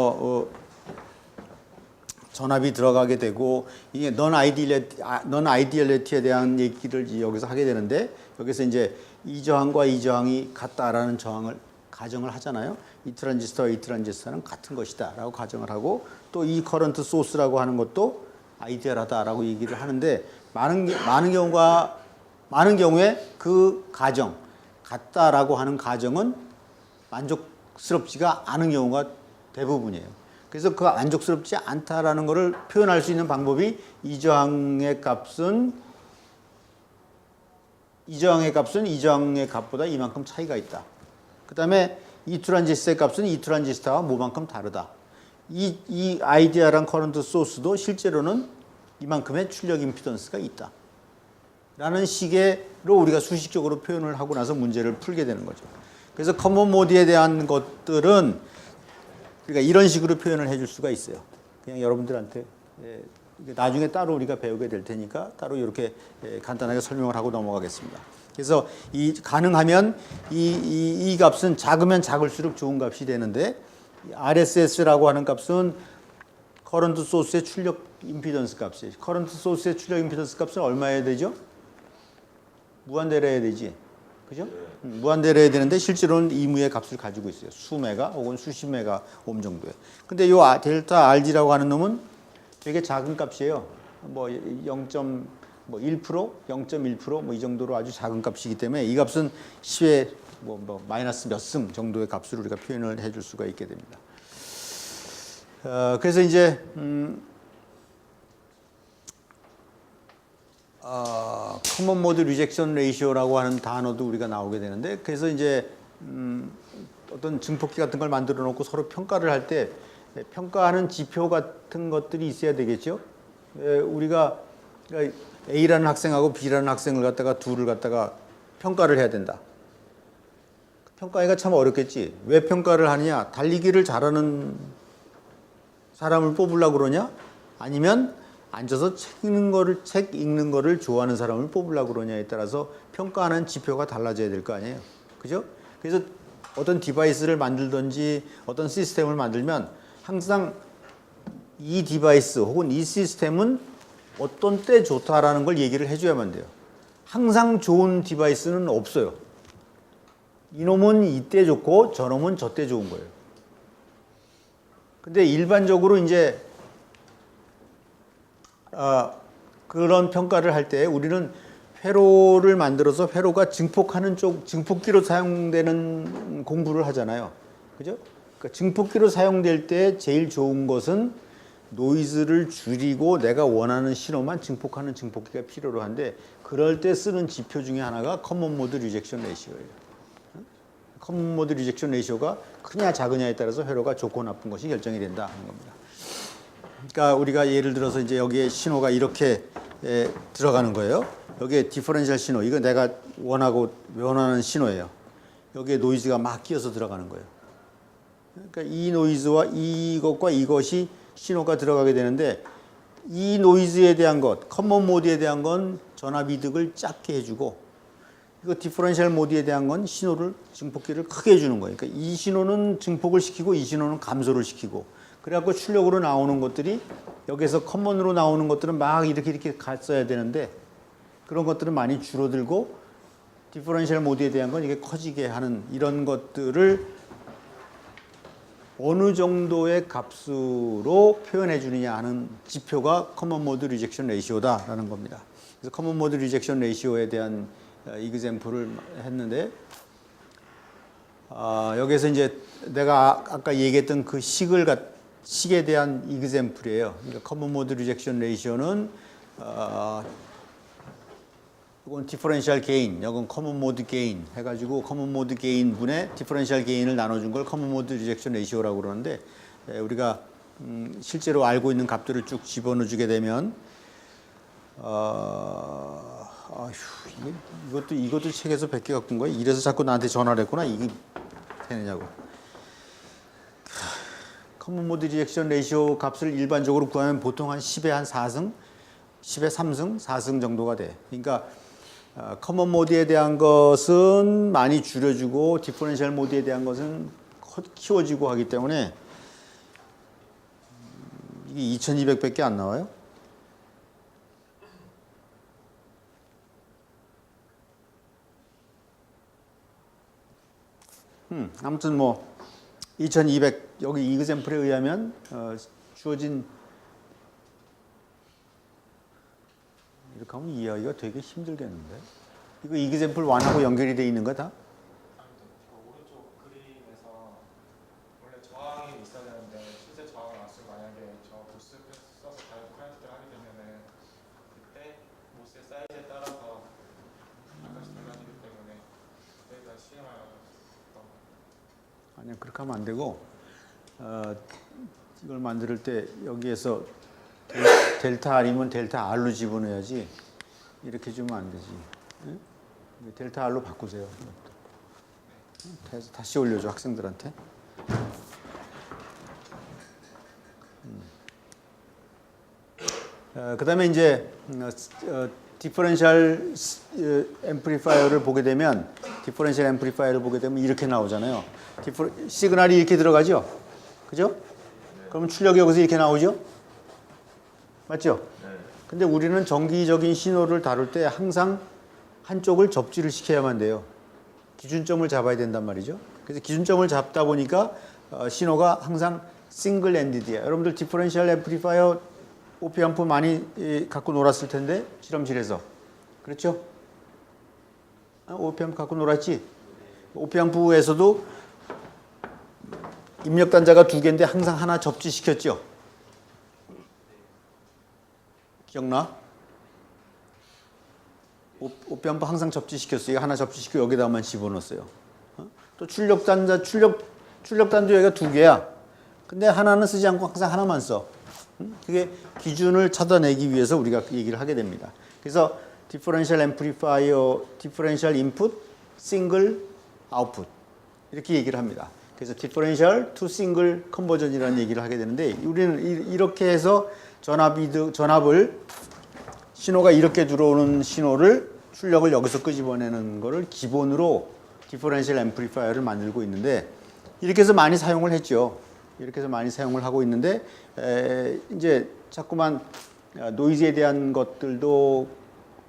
전압이 들어가게 되고, 이게 넌 아이디얼리티에 대한 얘기를 여기서 하게 되는데, 여기서 이제 이 저항과 이 저항이 같다라는 가정을 하잖아요. 이 트랜지스터와 이 트랜지스터는 같은 것이다 라고 가정을 하고, 또 이 커런트 소스라고 하는 것도 아이디얼하다라고 얘기를 하는데, 많은 경우에 그 가정, 같다라고 하는 가정은 만족스럽지가 않은 경우가 대부분이에요. 그래서 그 만족스럽지 않다라는 것을 표현할 수 있는 방법이 이 저항의 값은 이 저항의 값보다 이만큼 차이가 있다. 그 다음에 이 트랜지스터의 값은 이 트랜지스터와 뭐만큼 다르다. 이 아이디얼한 커런트 소스도 실제로는 이만큼의 출력 임피던스가 있다. 라는 식으로 우리가 수식적으로 표현을 하고 나서 문제를 풀게 되는 거죠. 그래서 커먼 모드에 대한 것들은 그러니까 이런 식으로 표현을 해줄 수가 있어요. 그냥 여러분들한테 나중에 따로 우리가 배우게 될 테니까 따로 이렇게 간단하게 설명을 하고 넘어가겠습니다. 그래서 이 가능하면 이 값은 작으면 작을수록 좋은 값이 되는데 RSS라고 하는 값은 커런트 소스의 출력 임피던스 값이에요. 커런트 소스의 출력 임피던스 값은 얼마여야 되죠? 무한대로 해야 되지. 그죠? 무한대로 해야 되는데 실제로는 이무의 값을 가지고 있어요. 수메가 혹은 수십 메가 옴 정도에. 근데 요 델타 RD라고 하는 놈은 되게 작은 값이에요. 뭐 0.1%, 0.1%, 뭐 이 정도로 아주 작은 값이기 때문에 이 값은 10의 뭐 마이너스 몇 승 정도의 값을 우리가 표현을 해줄 수가 있게 됩니다. 그래서 이제 커먼 모드 리젝션 레이시오라고 하는 단어도 우리가 나오게 되는데, 그래서 이제 어떤 증폭기 같은 걸 만들어 놓고 서로 평가를 할 때 평가하는 지표 같은 것들이 있어야 되겠죠. 우리가 A라는 학생하고 B라는 학생을 갖다가 둘을 갖다가 평가를 해야 된다. 평가하기가 참 어렵겠지. 왜 평가를 하느냐? 달리기를 잘하는 사람을 뽑으려고 그러냐? 아니면 앉아서 책 읽는 거를 좋아하는 사람을 뽑으려고 그러냐에 따라서 평가하는 지표가 달라져야 될 거 아니에요. 그죠? 그래서 어떤 디바이스를 만들든지 어떤 시스템을 만들면 항상 이 디바이스 혹은 이 시스템은 어떤 때 좋다라는 걸 얘기를 해줘야만 돼요. 항상 좋은 디바이스는 없어요. 이놈은 이때 좋고 저놈은 저때 좋은 거예요. 근데 일반적으로 이제 그런 평가를 할 때 우리는 회로를 만들어서 회로가 증폭하는 쪽, 증폭기로 사용되는 공부를 하잖아요. 그죠? 그러니까 증폭기로 사용될 때 제일 좋은 것은 노이즈를 줄이고 내가 원하는 신호만 증폭하는 증폭기가 필요로 한데, 그럴 때 쓰는 지표 중에 하나가 커먼 모드 리젝션 레이시오예요. 커먼 모드 리젝션 레이시오가 크냐 작으냐에 따라서 회로가 좋고 나쁜 것이 결정이 된다 하는 겁니다. 그러니까 우리가 예를 들어서 이제 여기에 신호가 이렇게 들어가는 거예요. 여기에 디퍼런셜 신호, 이거 내가 원하는 신호예요. 여기에 노이즈가 막 끼어서 들어가는 거예요. 그러니까 이 노이즈와 이것과 이것이 신호가 들어가게 되는데, 이 노이즈에 대한 것, 커먼 모드에 대한 건 전압 이득을 작게 해주고, 이거 디퍼런셜 모드에 대한 건 신호를, 증폭기를 크게 해주는 거예요. 그러니까 이 신호는 증폭을 시키고 이 신호는 감소를 시키고, 그래갖고 출력으로 나오는 것들이, 여기서 커먼으로 나오는 것들은 막 이렇게 갔어야 되는데 그런 것들은 많이 줄어들고, 디퍼런셜 모드에 대한 건 이게 커지게 하는 이런 것들을 어느 정도의 값으로 표현해 주느냐 하는 지표가 커먼 모드 리젝션 레이시오다라는 겁니다. 그래서 커먼 모드 리젝션 레이시오에 대한 이그젬플을 했는데, 여기서 이제 내가 아까 얘기했던 그 식에 대한 이그젬플이에요. 그러니까 커먼 모드 리젝션 레이시오는 이건 디퍼런셜 게인, 이건 커먼 모드 게인 해가지고 커먼 모드 게인 분의 디퍼런셜 게인을 나눠준 걸 커먼 모드 리젝션 레이시오라고 그러는데, 우리가 실제로 알고 있는 값들을 쭉 집어넣어주게 되면 이것도 책에서 100개 갖고 온 거야? 이래서 자꾸 나한테 전화를 했구나. 이게 되느냐고. 커먼 모드 리젝션 레이시오 값을 일반적으로 구하면 보통 한 10에 한 4승, 10에 3승, 4승 정도가 돼. 그러니까 커먼 모드에 대한 것은 많이 줄여주고 디퍼런셜 모드에 대한 것은 키워지고 하기 때문에 이게 2200밖에 안 나와요. 아무튼 뭐 2200, 여기 이그젬플에 의하면 주어진, 이렇게 하면 이해하기가 되게 힘들겠는데? 이거 이그젬플 1하고 연결이 돼 있는 거다? 오른쪽 그림에서 원래 저항이 있어야 되는데 실제 저항 값을 만약에 저 보스 써서 다른 클라이언트를 하게 되면은 그때 보스의 사이즈에 따라서 약간씩 달라지기 때문에 그때에 대한 시행을 아니요, 그렇게 하면 안 되고, 이걸 만들 때 여기에서 델타 R이면 델타 R로 집어넣어야지, 이렇게 주면 안 되지. 응? 델타 R로 바꾸세요. 다시 올려줘, 학생들한테. 그 다음에 이제 디퍼런셜 앰플리파이어를 보게 되면 디퍼런셜 앰플리파이어를 보게 되면 이렇게 나오잖아요. 시그널이 이렇게 들어가죠. 그죠? 그러면 출력이 여기서 이렇게 나오죠. 맞죠? 근데 우리는 정기적인 신호를 다룰 때 항상 한쪽을 접지를 시켜야만 돼요. 기준점을 잡아야 된단 말이죠. 그래서 기준점을 잡다 보니까 신호가 항상 싱글 엔디드야. 여러분들 디퍼런셜 앰플리파이어 오피앰프 많이 갖고 놀았을 텐데 실험실에서. 그렇죠? 오피앰프 갖고 놀았지? 오피앰프에서도 입력 단자가 두 개인데 항상 하나 접지시켰죠? 기억나? 오피앰프 항상 접지시켰어요. 하나 접지시키고 여기다만 집어넣었어요. 또 출력 단자 여기가 두 개야. 근데 하나는 쓰지 않고 항상 하나만 써. 그게 기준을 찾아내기 위해서 우리가 얘기를 하게 됩니다. 그래서 디퍼런셜 앰플리파이어, 디퍼런셜 인풋, 싱글 아웃풋 이렇게 얘기를 합니다. 그래서 디퍼런셜 투 싱글 컨버전이라는 얘기를 하게 되는데 우리는 이렇게 해서 전압을 신호가 이렇게 들어오는 신호를 출력을 여기서 끄집어내는 거를 기본으로 디퍼런셜 앰플리파이어를 만들고 있는데 이렇게 해서 많이 사용을 했죠. 이렇게 해서 많이 사용을 하고 있는데 이제 자꾸만 노이즈에 대한 것들도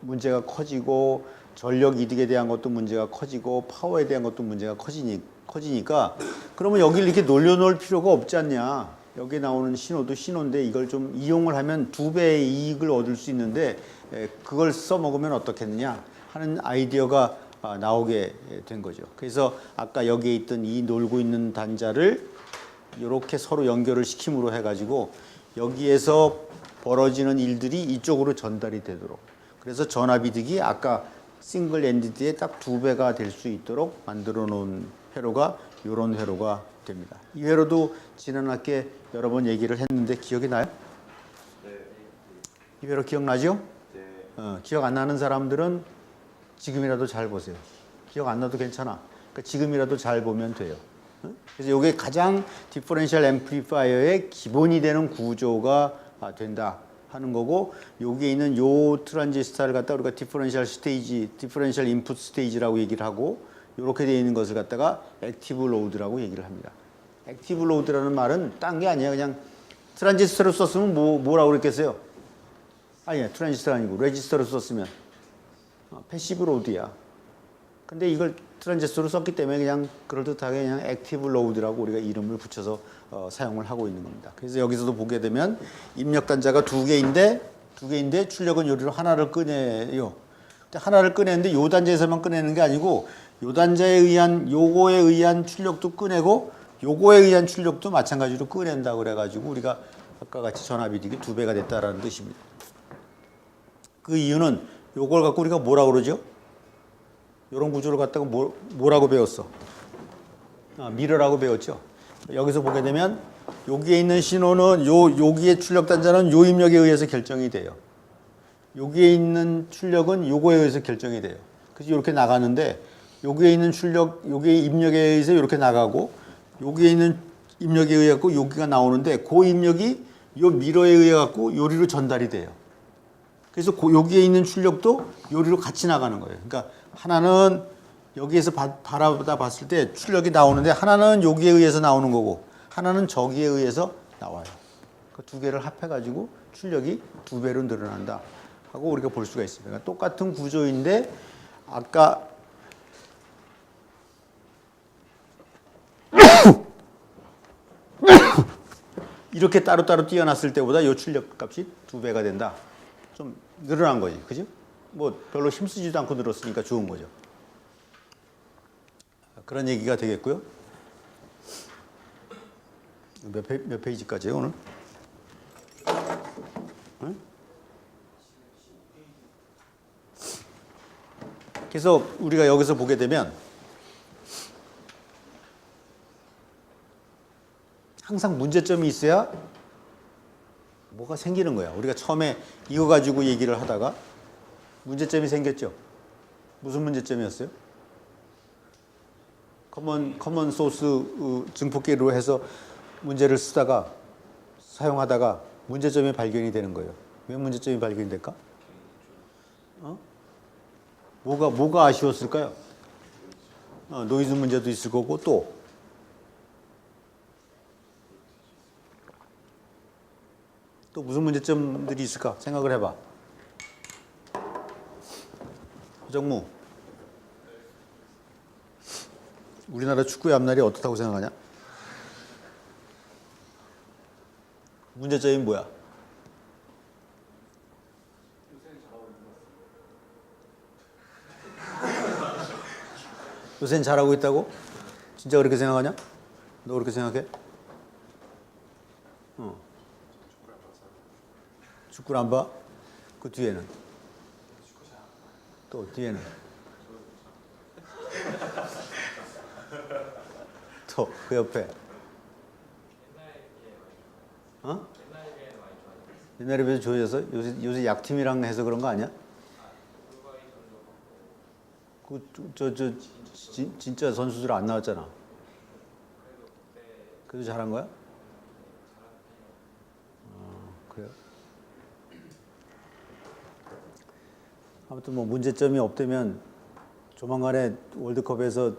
문제가 커지고 전력 이득에 대한 것도 문제가 커지고 파워에 대한 것도 문제가 커지니까 그러면 여기를 이렇게 놀려놓을 필요가 없지 않냐. 여기에 나오는 신호도 신호인데 이걸 좀 이용을 하면 2배의 이익을 얻을 수 있는데 그걸 써먹으면 어떻겠느냐 하는 아이디어가 나오게 된 거죠. 그래서 아까 여기에 있던 이 놀고 있는 단자를 이렇게 서로 연결을 시킴으로 해가지고 여기에서 벌어지는 일들이 이쪽으로 전달이 되도록 그래서 전압이득이 아까 싱글 엔디드의 딱 2배가 될 수 있도록 만들어 놓은 회로가 이런 회로가 됩니다. 이 회로도 지난 학기에 여러 번 얘기를 했는데 기억이 나요? 네. 이 회로 기억나죠? 네. 기억 안 나는 사람들은 지금이라도 잘 보세요. 기억 안 나도 괜찮아. 그러니까 지금이라도 잘 보면 돼요. 그래서 이게 가장 디퍼런셜 앰플리파이어의 기본이 되는 구조가 된다 하는 거고 여기에 있는 요 트랜지스터를 갖다 우리가 디퍼런셜 스테이지, 디퍼런셜 인풋 스테이지라고 얘기를 하고 이렇게 되어 있는 것을 갖다가 액티브 로드라고 얘기를 합니다. 액티브 로드라는 말은 딴 게 아니에요. 그냥 트랜지스터를 썼으면 뭐라고 그랬겠어요? 아니야, 트랜지스터 아니고 레지스터를 썼으면 패시브 로드야. 근데 이걸 트랜지스터로 썼기 때문에 그냥 그럴듯하게 그냥 액티브 로드라고 우리가 이름을 붙여서 사용을 하고 있는 겁니다. 그래서 여기서도 보게 되면 입력 단자가 두 개인데 출력은 요리로 하나를 꺼내요. 하나를 꺼내는데 요 단자에서만 꺼내는 게 아니고 요 단자에 의한 요거에 의한 출력도 꺼내고 요거에 의한 출력도 마찬가지로 꺼낸다 그래가지고 우리가 아까 같이 전압이득이 2배가 됐다라는 뜻입니다. 그 이유는 요걸 갖고 우리가 뭐라고 그러죠? 이런 구조를 갖다가 뭐라고 배웠어? 미러라고 배웠죠. 여기서 보게 되면 여기에 있는 신호는 여기에 출력 단자는 요 입력에 의해서 결정이 돼요. 여기에 있는 출력은 요거에 의해서 결정이 돼요. 그래서 이렇게 나가는데 여기에 있는 출력, 여기에 입력에 의해서 이렇게 나가고 여기에 있는 입력에 의해 갖고 여기가 나오는데 그 입력이 요 미러에 의해 갖고 요리로 전달이 돼요. 그래서 여기에 있는 출력도 요리로 같이 나가는 거예요. 그러니까 하나는 여기에서 바라보다 봤을 때 출력이 나오는데 하나는 여기에 의해서 나오는 거고 하나는 저기에 의해서 나와요. 그 두 개를 합해가지고 출력이 2배로 늘어난다 하고 우리가 볼 수가 있습니다. 그러니까 똑같은 구조인데 아까 이렇게 따로따로 띄어놨을 때보다 이 출력 값이 2배가 된다. 좀 늘어난 거지. 그죠? 뭐 별로 힘쓰지도 않고 늘었으니까 좋은 거죠. 그런 얘기가 되겠고요. 몇 페이지까지예요, 오늘? 응? 그래서 우리가 여기서 보게 되면 항상 문제점이 있어야 뭐가 생기는 거야. 우리가 처음에 이거 가지고 얘기를 하다가 문제점이 생겼죠. 무슨 문제점이었어요? 커먼 소스 증폭기로 해서 문제를 쓰다가 사용하다가 문제점이 발견이 되는 거예요. 왜 문제점이 발견이 될까? 뭐가 아쉬웠을까요? 노이즈 문제도 있을 거고 또 무슨 문제점들이 있을까 생각을 해봐. 정무, 우리나라 축구의 앞날이 어떻다고 생각하냐? 문제점이 뭐야? 요새는 잘하고 있다고? 진짜 그렇게 생각하냐? 너 그렇게 생각해? 축구를 안 봐? 그 뒤에는? 또 뒤에는? 또 그 옆에? 옛날에 비해서 좋아져서? 요새 약팀이랑 해서 그런 거 아니야? 진짜 선수들 안 나왔잖아. 그래도 잘한 거야? 그래요? 아무튼 뭐 문제점이 없다면 조만간에 월드컵에서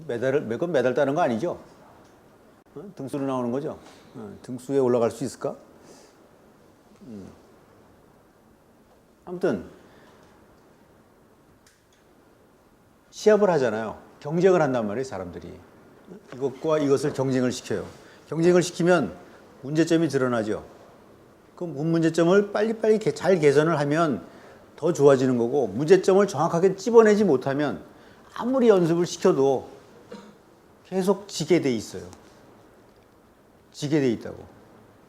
매건 메달 따는 거 아니죠? 등수로 나오는 거죠? 등수에 올라갈 수 있을까? 아무튼 시합을 하잖아요. 경쟁을 한단 말이에요, 사람들이. 이것과 이것을 경쟁을 시켜요. 경쟁을 시키면 문제점이 드러나죠. 그 문제점을 빨리빨리 잘 개선을 하면 더 좋아지는 거고, 문제점을 정확하게 찝어내지 못하면 아무리 연습을 시켜도 계속 지게 돼 있어요. 지게 돼 있다고.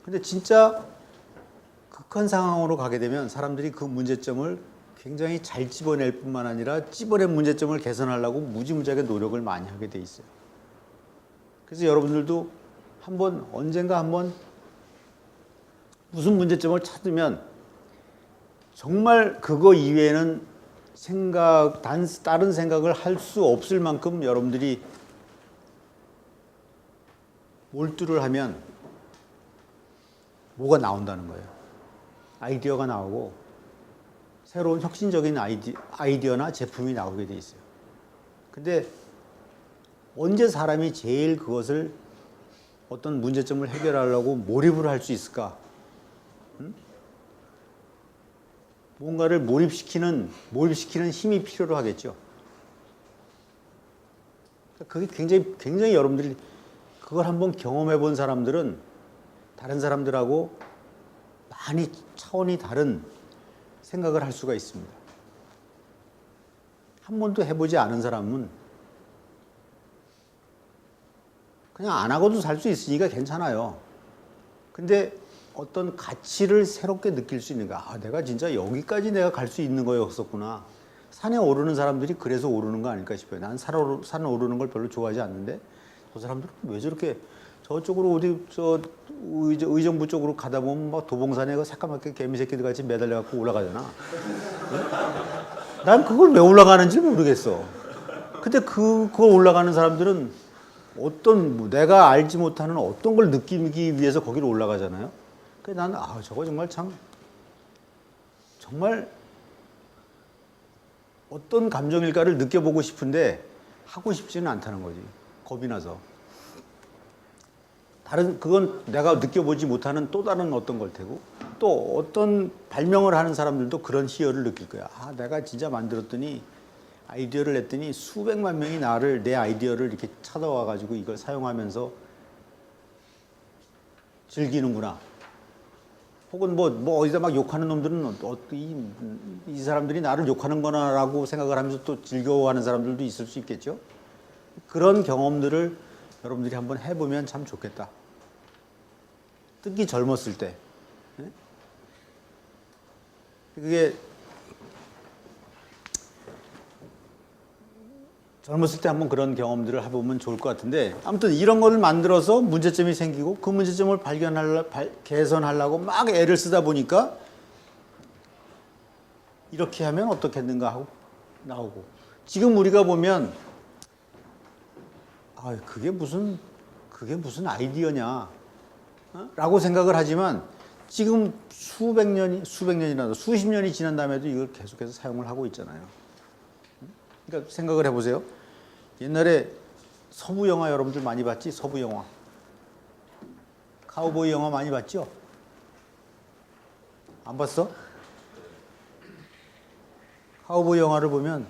근데 진짜 극한 상황으로 가게 되면 사람들이 그 문제점을 굉장히 잘 찝어낼 뿐만 아니라 찝어낸 문제점을 개선하려고 무지무지하게 노력을 많이 하게 돼 있어요. 그래서 여러분들도 언젠가 한번 무슨 문제점을 찾으면 정말 그거 이외에는 다른 생각을 할 수 없을 만큼 여러분들이 몰두를 하면 뭐가 나온다는 거예요. 아이디어가 나오고 새로운 혁신적인 아이디어나 제품이 나오게 돼 있어요. 근데 언제 사람이 제일 그것을 어떤 문제점을 해결하려고 몰입을 할 수 있을까? 뭔가를 몰입시키는 힘이 필요로 하겠죠. 그게 굉장히 여러분들이 그걸 한번 경험해 본 사람들은 다른 사람들하고 많이 차원이 다른 생각을 할 수가 있습니다. 한 번도 해보지 않은 사람은 그냥 안 하고도 살 수 있으니까 괜찮아요. 근데 어떤 가치를 새롭게 느낄 수 있는 거야. 내가 진짜 여기까지 내가 갈 수 있는 거였었구나. 산에 오르는 사람들이 그래서 오르는 거 아닐까 싶어요. 난 산 오르는 걸 별로 좋아하지 않는데 저 사람들은 왜 저렇게 저쪽으로 의정부 쪽으로 가다 보면 막 도봉산에 그 새까맣게 개미새끼들 같이 매달려 갖고 올라가잖아. 난 그걸 왜 올라가는지 모르겠어. 근데 그거 올라가는 사람들은 내가 알지 못하는 어떤 걸 느끼기 위해서 거기로 올라가잖아요. 그래서 나는 저거 정말 어떤 감정일까를 느껴보고 싶은데 하고 싶지는 않다는 거지. 겁이 나서. 그건 내가 느껴보지 못하는 또 다른 어떤 걸 테고, 또 어떤 발명을 하는 사람들도 그런 희열을 느낄 거야. 내가 진짜 만들었더니, 아이디어를 냈더니 수백만 명이 내 아이디어를 이렇게 찾아와가지고 이걸 사용하면서 즐기는구나. 혹은 어디다 막 욕하는 놈들은 이 사람들이 나를 욕하는 거나라고 생각을 하면서 또 즐거워하는 사람들도 있을 수 있겠죠. 그런 경험들을 여러분들이 한번 해보면 참 좋겠다. 특히 젊었을 때. 그게 젊었을 때 한번 그런 경험들을 해보면 좋을 것 같은데, 아무튼 이런 거를 만들어서 문제점이 생기고 그 문제점을 개선하려고 막 애를 쓰다 보니까 이렇게 하면 어떻겠는가 하고 나오고, 지금 우리가 보면 그게 무슨 아이디어냐 라고 생각을 하지만 지금 수백 년이나 수십 년이 지난 다음에도 이걸 계속해서 사용을 하고 있잖아요. 그러니까 생각을 해보세요. 옛날에 서부 영화 여러분들 많이 봤지? 서부 영화. 카우보이 영화 많이 봤죠? 안 봤어? 카우보이 영화를 보면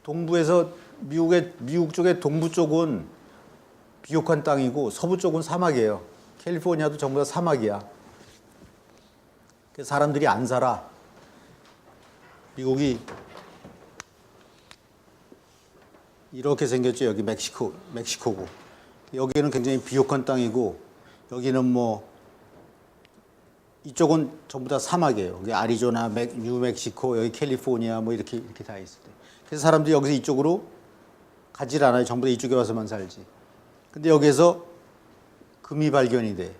동부에서 미국 쪽의 동부 쪽은 비옥한 땅이고 서부 쪽은 사막이에요. 캘리포니아도 전부 다 사막이야. 그래서 사람들이 안 살아. 미국이 이렇게 생겼죠. 여기 멕시코고. 여기는 굉장히 비옥한 땅이고 여기는 뭐 이쪽은 전부 다 사막이에요. 여기 아리조나, 뉴멕시코, 여기 캘리포니아 뭐 이렇게 다 있을 때. 그래서 사람들이 여기서 이쪽으로 가질 않아요. 전부 다 이쪽에 와서만 살지. 근데 여기에서 금이 발견이 돼.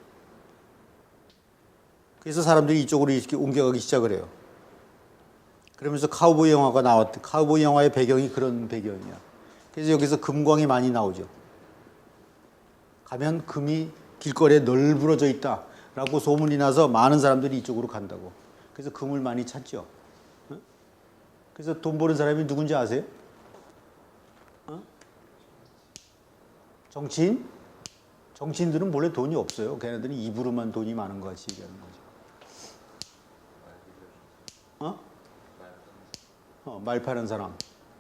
그래서 사람들이 이쪽으로 이렇게 옮겨가기 시작을 해요. 그러면서 카우보이 영화가 나왔대. 카우보이 영화의 배경이 그런 배경이야. 그래서 여기서 금광이 많이 나오죠. 가면 금이 길거리에 널브러져 있다라고 소문이 나서 많은 사람들이 이쪽으로 간다고. 그래서 금을 많이 찾죠. 그래서 돈 버는 사람이 누군지 아세요? 정치인? 정치인들은 원래 돈이 없어요. 걔네들은 입으로만 돈이 많은 것 같이 얘기하는 거죠. 말 파는 사람,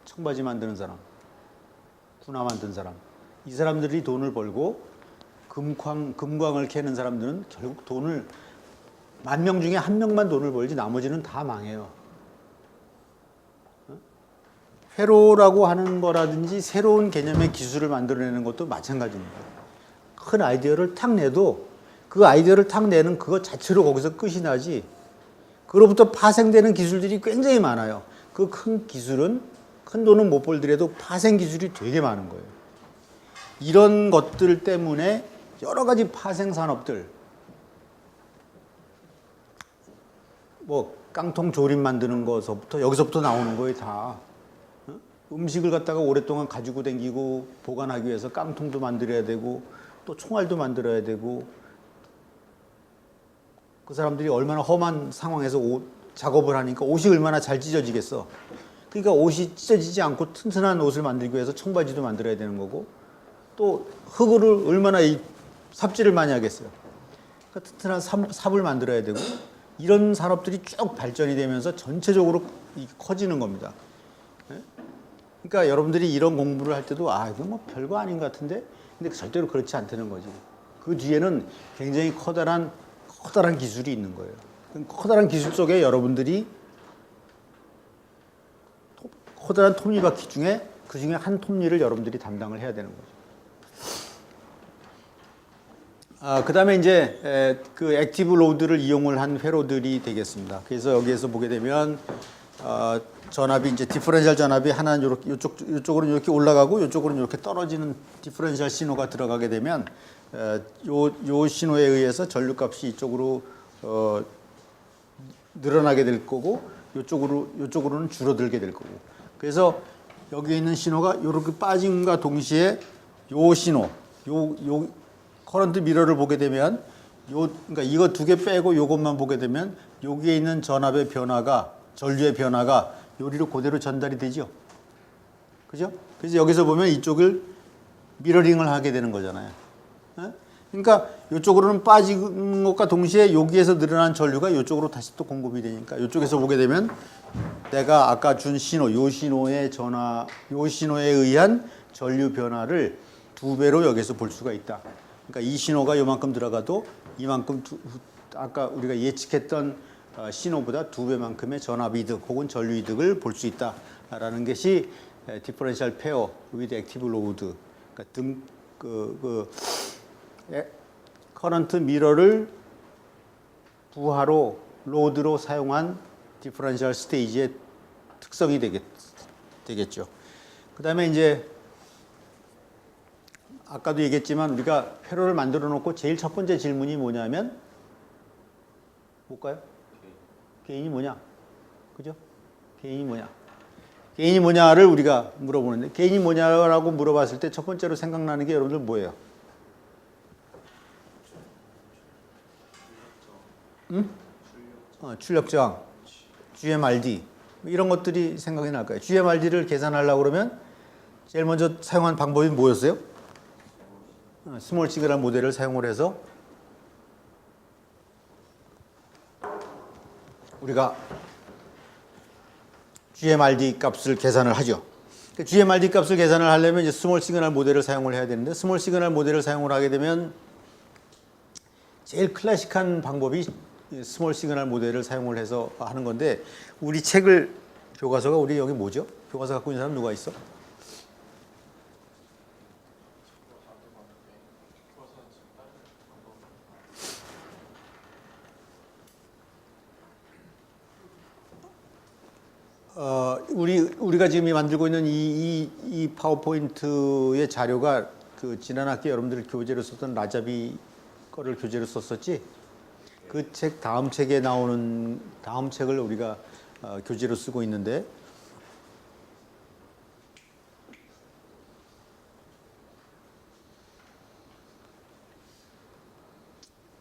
청바지 만드는 사람, 군화 만드는 사람. 이 사람들이 돈을 벌고 금광을 캐는 사람들은 결국 돈을 10,000명 중에 1명만 돈을 벌지 나머지는 다 망해요. 회로라고 하는 거라든지 새로운 개념의 기술을 만들어내는 것도 마찬가지입니다. 큰 아이디어를 탁 내도 그 아이디어를 탁 내는 그것 자체로 거기서 끝이 나지 그로부터 파생되는 기술들이 굉장히 많아요. 그 큰 기술은 큰 돈은 못 벌더라도 파생 기술이 되게 많은 거예요. 이런 것들 때문에 여러 가지 파생 산업들 뭐 깡통 조림 만드는 거서부터 여기서부터 나오는 거예요 다. 음식을 갖다가 오랫동안 가지고 다니고 보관하기 위해서 깡통도 만들어야 되고 또 총알도 만들어야 되고 그 사람들이 얼마나 험한 상황에서 작업을 하니까 옷이 얼마나 잘 찢어지겠어. 그러니까 옷이 찢어지지 않고 튼튼한 옷을 만들기 위해서 청바지도 만들어야 되는 거고 또 흙을 얼마나 삽질을 많이 하겠어요. 그러니까 튼튼한 삽을 만들어야 되고 이런 산업들이 쭉 발전이 되면서 전체적으로 커지는 겁니다. 그러니까 여러분들이 이런 공부를 할 때도 이거 뭐 별거 아닌 것 같은데 근데 절대로 그렇지 않다는 거지. 그 뒤에는 굉장히 커다란 기술이 있는 거예요. 커다란 기술 속에 여러분들이 커다란 톱니바퀴 중에 그 중에 한 톱니를 여러분들이 담당을 해야 되는 거죠. 그 다음에 이제 그 액티브 로드를 이용을 한 회로들이 되겠습니다. 그래서 여기에서 보게 되면 전압이 이제 디퍼런셜 전압이 하나는 이렇게 이쪽으로 이렇게 올라가고 이쪽으로 이렇게 떨어지는 디퍼런셜 신호가 들어가게 되면 요 신호에 의해서 전류값이 이쪽으로 늘어나게 될 거고 이쪽으로는 줄어들게 될 거고. 그래서 여기 있는 신호가 이렇게 빠짐과 동시에 요 신호, 요 커런트 미러를 보게 되면 그러니까 이거 두 개 빼고 요것만 보게 되면 여기에 있는 전압의 변화가 전류의 변화가 요리로 그대로 전달이 되죠. 그죠? 그래서 여기서 보면 이쪽을 미러링을 하게 되는 거잖아요. 그러니까 이쪽으로는 빠지는 것과 동시에 여기에서 늘어난 전류가 이쪽으로 다시 또 공급이 되니까 이쪽에서 보게 되면 내가 아까 준 신호, 요 신호의 전화, 요 신호에 의한 전류 변화를 2배로 여기서 볼 수가 있다. 그러니까 이 신호가 요만큼 들어가도 이만큼 아까 우리가 예측했던 신호보다 2배만큼의 전압 이득 혹은 전류 이득을 볼 수 있다라는 것이 디퍼런셜 페어 with 액티브 로드 그러니까 커런트 미러를 부하로 로드로 사용한 디퍼런셜 스테이지의 특성이 되겠죠. 그 다음에 이제 아까도 얘기했지만 우리가 회로를 만들어 놓고 제일 첫 번째 질문이 뭐냐면 뭘까요? 개인이 뭐냐? 그죠? 개인이 뭐냐? 개인이 뭐냐를 우리가 물어보는데 개인이 뭐냐라고 물어봤을 때 첫 번째로 생각나는 게 여러분들 뭐예요? 출력 저항, GMRD 이런 것들이 생각이 날 거예요. GMRD를 계산하려고 그러면 제일 먼저 사용한 방법이 뭐였어요? 스몰 시그널 모델을 사용을 해서 우리가 GMRD 값을 계산을 하죠. GMRD 값을 계산을 하려면 이제 스몰 시그널 모델을 사용을 해야 되는데 스몰 시그널 모델을 사용을 하게 되면 제일 클래식한 방법이 스몰 시그널 모델을 사용을 해서 하는 건데 우리 책을 교과서가 우리 여기 뭐죠? 교과서 갖고 있는 사람 누가 있어? 우리가 지금 만들고 있는 이 파워포인트의 자료가 그 지난 학기 여러분들 교재로 썼던 라자비 거를 교재로 썼었지? 그 책 다음 책에 나오는 다음 책을 우리가 교재로 쓰고 있는데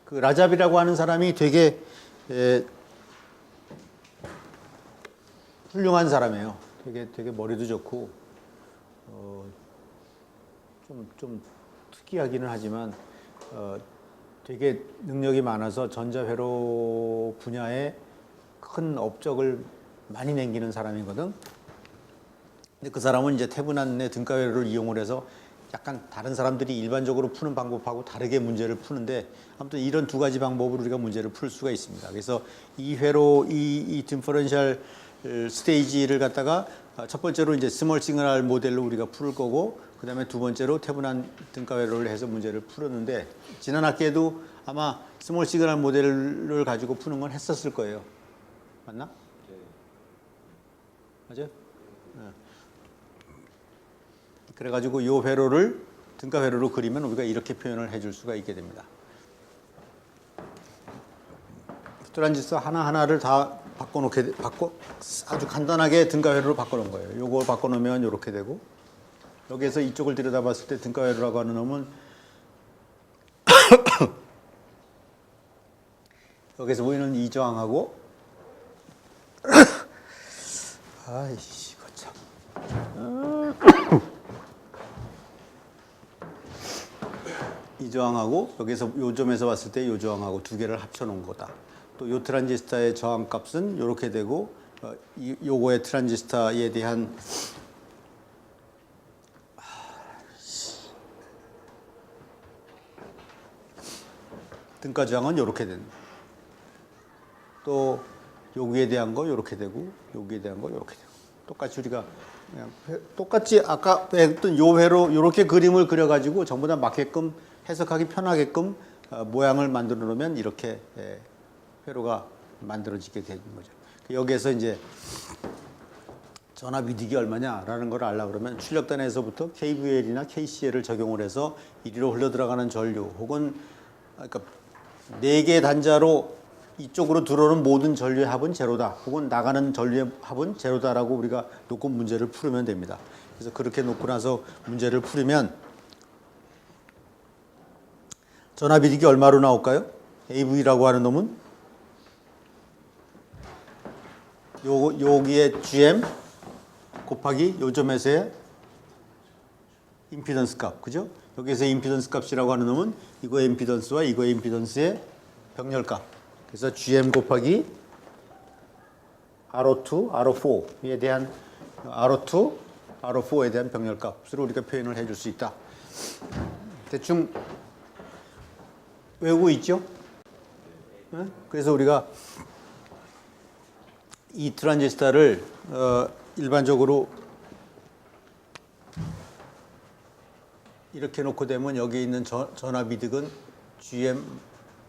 그 라자비라고 하는 사람이 되게 훌륭한 사람이에요. 되게 머리도 좋고 좀 특이하기는 하지만 되게 능력이 많아서 전자회로 분야에 큰 업적을 많이 남기는 사람이거든. 근데 그 사람은 이제 태분한의 등가회로를 이용을 해서 약간 다른 사람들이 일반적으로 푸는 방법하고 다르게 문제를 푸는데 아무튼 이런 두 가지 방법으로 우리가 문제를 풀 수가 있습니다. 그래서 이 회로 이 디퍼런셜 스테이지를 갖다가 첫 번째로 이제 스몰 시그널 모델로 우리가 풀 거고 그다음에 두 번째로 태분한 등가회로를 해서 문제를 풀었는데 지난 학기에도 아마 스몰 시그널 모델을 가지고 푸는 건 했었을 거예요. 맞나? 네. 맞아요? 네. 그래가지고 이 회로를 등가 회로로 그리면 우리가 이렇게 표현을 해줄 수가 있게 됩니다. 트랜지스터 하나하나를 다 아주 간단하게 등가 회로로 바꿔놓은 거예요. 요걸 바꿔놓으면 이렇게 되고 여기에서 이쪽을 들여다봤을 때 등가 회로라고 하는 놈은 여기서 보이는 이 저항하고 아이씨 이거 참 이 저항하고 여기서 요 점에서 봤을 때 요 저항하고 두 개를 합쳐 놓은 거다. 또 요 트랜지스터의 저항 값은 이렇게 되고 요거의 트랜지스터에 대한 등가 저항은 이렇게 됩니다. 또 여기에 대한 거 이렇게 되고 여기에 대한 거 이렇게 되고 똑같이 우리가 그냥 똑같이 아까 했던 요 회로 이렇게 그림을 그려가지고 전부 다 맞게끔 해석하기 편하게끔 모양을 만들어 놓으면 이렇게 회로가 만들어지게 되는 거죠. 여기에서 이제 전압 이득이 얼마냐라는 걸 알려고 그러면 출력단에서부터 KVL이나 KCL을 적용을 해서 이리로 흘러 들어가는 전류 혹은 그러니까 4개의 단자로 이쪽으로 들어오는 모든 전류의 합은 제로다. 혹은 나가는 전류의 합은 제로다라고 우리가 놓고 문제를 풀으면 됩니다. 그래서 그렇게 놓고 나서 문제를 풀으면 전압 이득이 얼마로 나올까요? AV라고 하는 놈은 여기에 GM 곱하기 요 점에서의 임피던스 값, 그죠? 여기에서 임피던스 값이라고 하는 놈은 이거의 임피던스와 이거의 임피던스의 병렬 값. 그래서 GM 곱하기 R02, R4에 대한 R2, R4에 대한 병렬 값으로 우리가 표현을 해줄 수 있다. 대충 외우고 있죠? 네? 그래서 우리가 이 트랜지스터를 일반적으로 이렇게 놓고 되면 여기 있는 전압 이득은 GM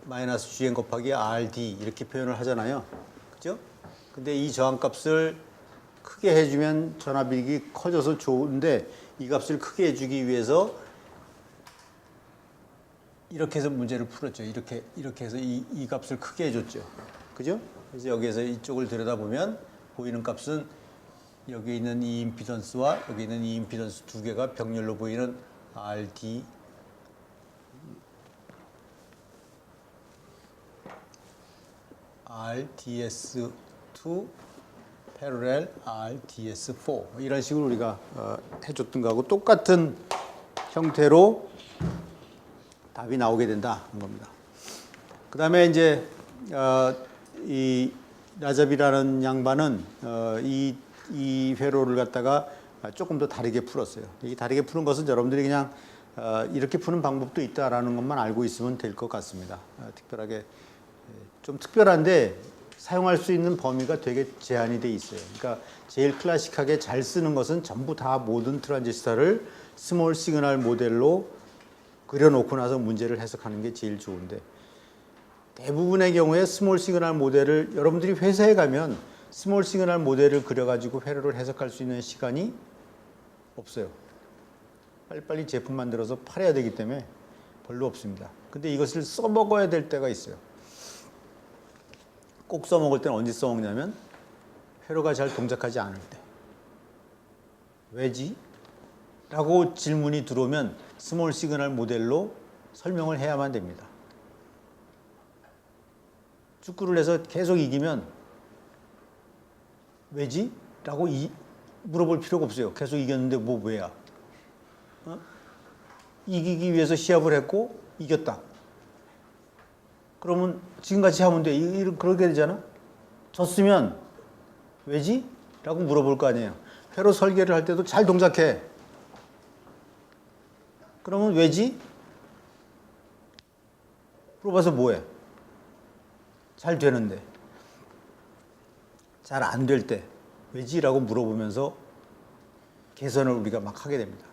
마이너스 GM 곱하기 RD 이렇게 표현을 하잖아요. 그죠? 근데 이 저항값을 크게 해주면 전압 이득이 커져서 좋은데 이 값을 크게 해주기 위해서 이렇게 해서 문제를 풀었죠. 이렇게 해서 이 값을 크게 해줬죠. 그죠? 그래서 여기에서 이쪽을 들여다보면 보이는 값은 여기 있는 이 임피던스와 여기 있는 이 임피던스 두 개가 병렬로 보이는 RD RDS2 parallel RDS4 이런 식으로 우리가 해줬던 거하고 똑같은 형태로 답이 나오게 된다는 겁니다. 그 다음에 이제 이 라잡이라는 양반은 이 회로를 갖다가 조금 더 다르게 풀었어요. 이 다르게 푸는 것은 여러분들이 그냥 이렇게 푸는 방법도 있다라는 것만 알고 있으면 될 것 같습니다. 특별하게 좀 특별한데 사용할 수 있는 범위가 되게 제한이 돼 있어요. 그러니까 제일 클래식하게 잘 쓰는 것은 전부 다 모든 트랜지스터를 스몰 시그널 모델로 그려놓고 나서 문제를 해석하는 게 제일 좋은데, 대부분의 경우에 스몰 시그널 모델을 여러분들이 회사에 가면 스몰 시그널 모델을 그려가지고 회로를 해석할 수 있는 시간이 없어요. 빨리빨리 제품 만들어서 팔아야 되기 때문에 별로 없습니다. 근데 이것을 써먹어야 될 때가 있어요. 꼭 써먹을 때는 언제 써먹냐면 회로가 잘 동작하지 않을 때. 왜지? 라고 질문이 들어오면 스몰 시그널 모델로 설명을 해야만 됩니다. 축구를 해서 계속 이기면 왜지? 라고 물어볼 필요가 없어요. 계속 이겼는데 뭐 왜야? 이기기 위해서 시합을 했고 이겼다. 그러면 지금같이 하면 돼. 그렇게 되잖아. 졌으면 왜지? 라고 물어볼 거 아니에요. 회로 설계를 할 때도 잘 동작해. 그러면 왜지? 물어봐서 뭐해? 잘 되는데. 잘 안 될 때 왜지? 라고 물어보면서 개선을 우리가 막 하게 됩니다.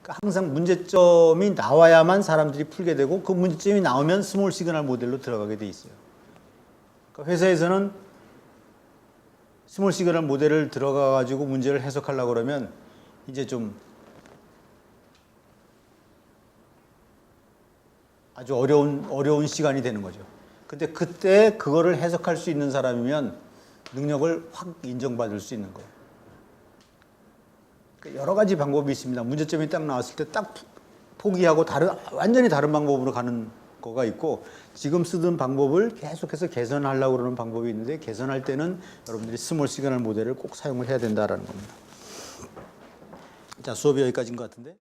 그러니까 항상 문제점이 나와야만 사람들이 풀게 되고, 그 문제점이 나오면 스몰 시그널 모델로 들어가게 돼 있어요. 그러니까 회사에서는 스몰 시그널 모델을 들어가 가지고 문제를 해석하려고 그러면 이제 좀 아주 어려운 시간이 되는 거죠. 근데 그때 그거를 해석할 수 있는 사람이면 능력을 확 인정받을 수 있는 거예요. 그러니까 여러 가지 방법이 있습니다. 문제점이 딱 나왔을 때 딱 포기하고 완전히 다른 방법으로 가는 거가 있고, 지금 쓰던 방법을 계속해서 개선하려고 그러는 방법이 있는데, 개선할 때는 여러분들이 스몰 시그널 모델을 꼭 사용을 해야 된다는 겁니다. 자, 수업이 여기까지인 것 같은데.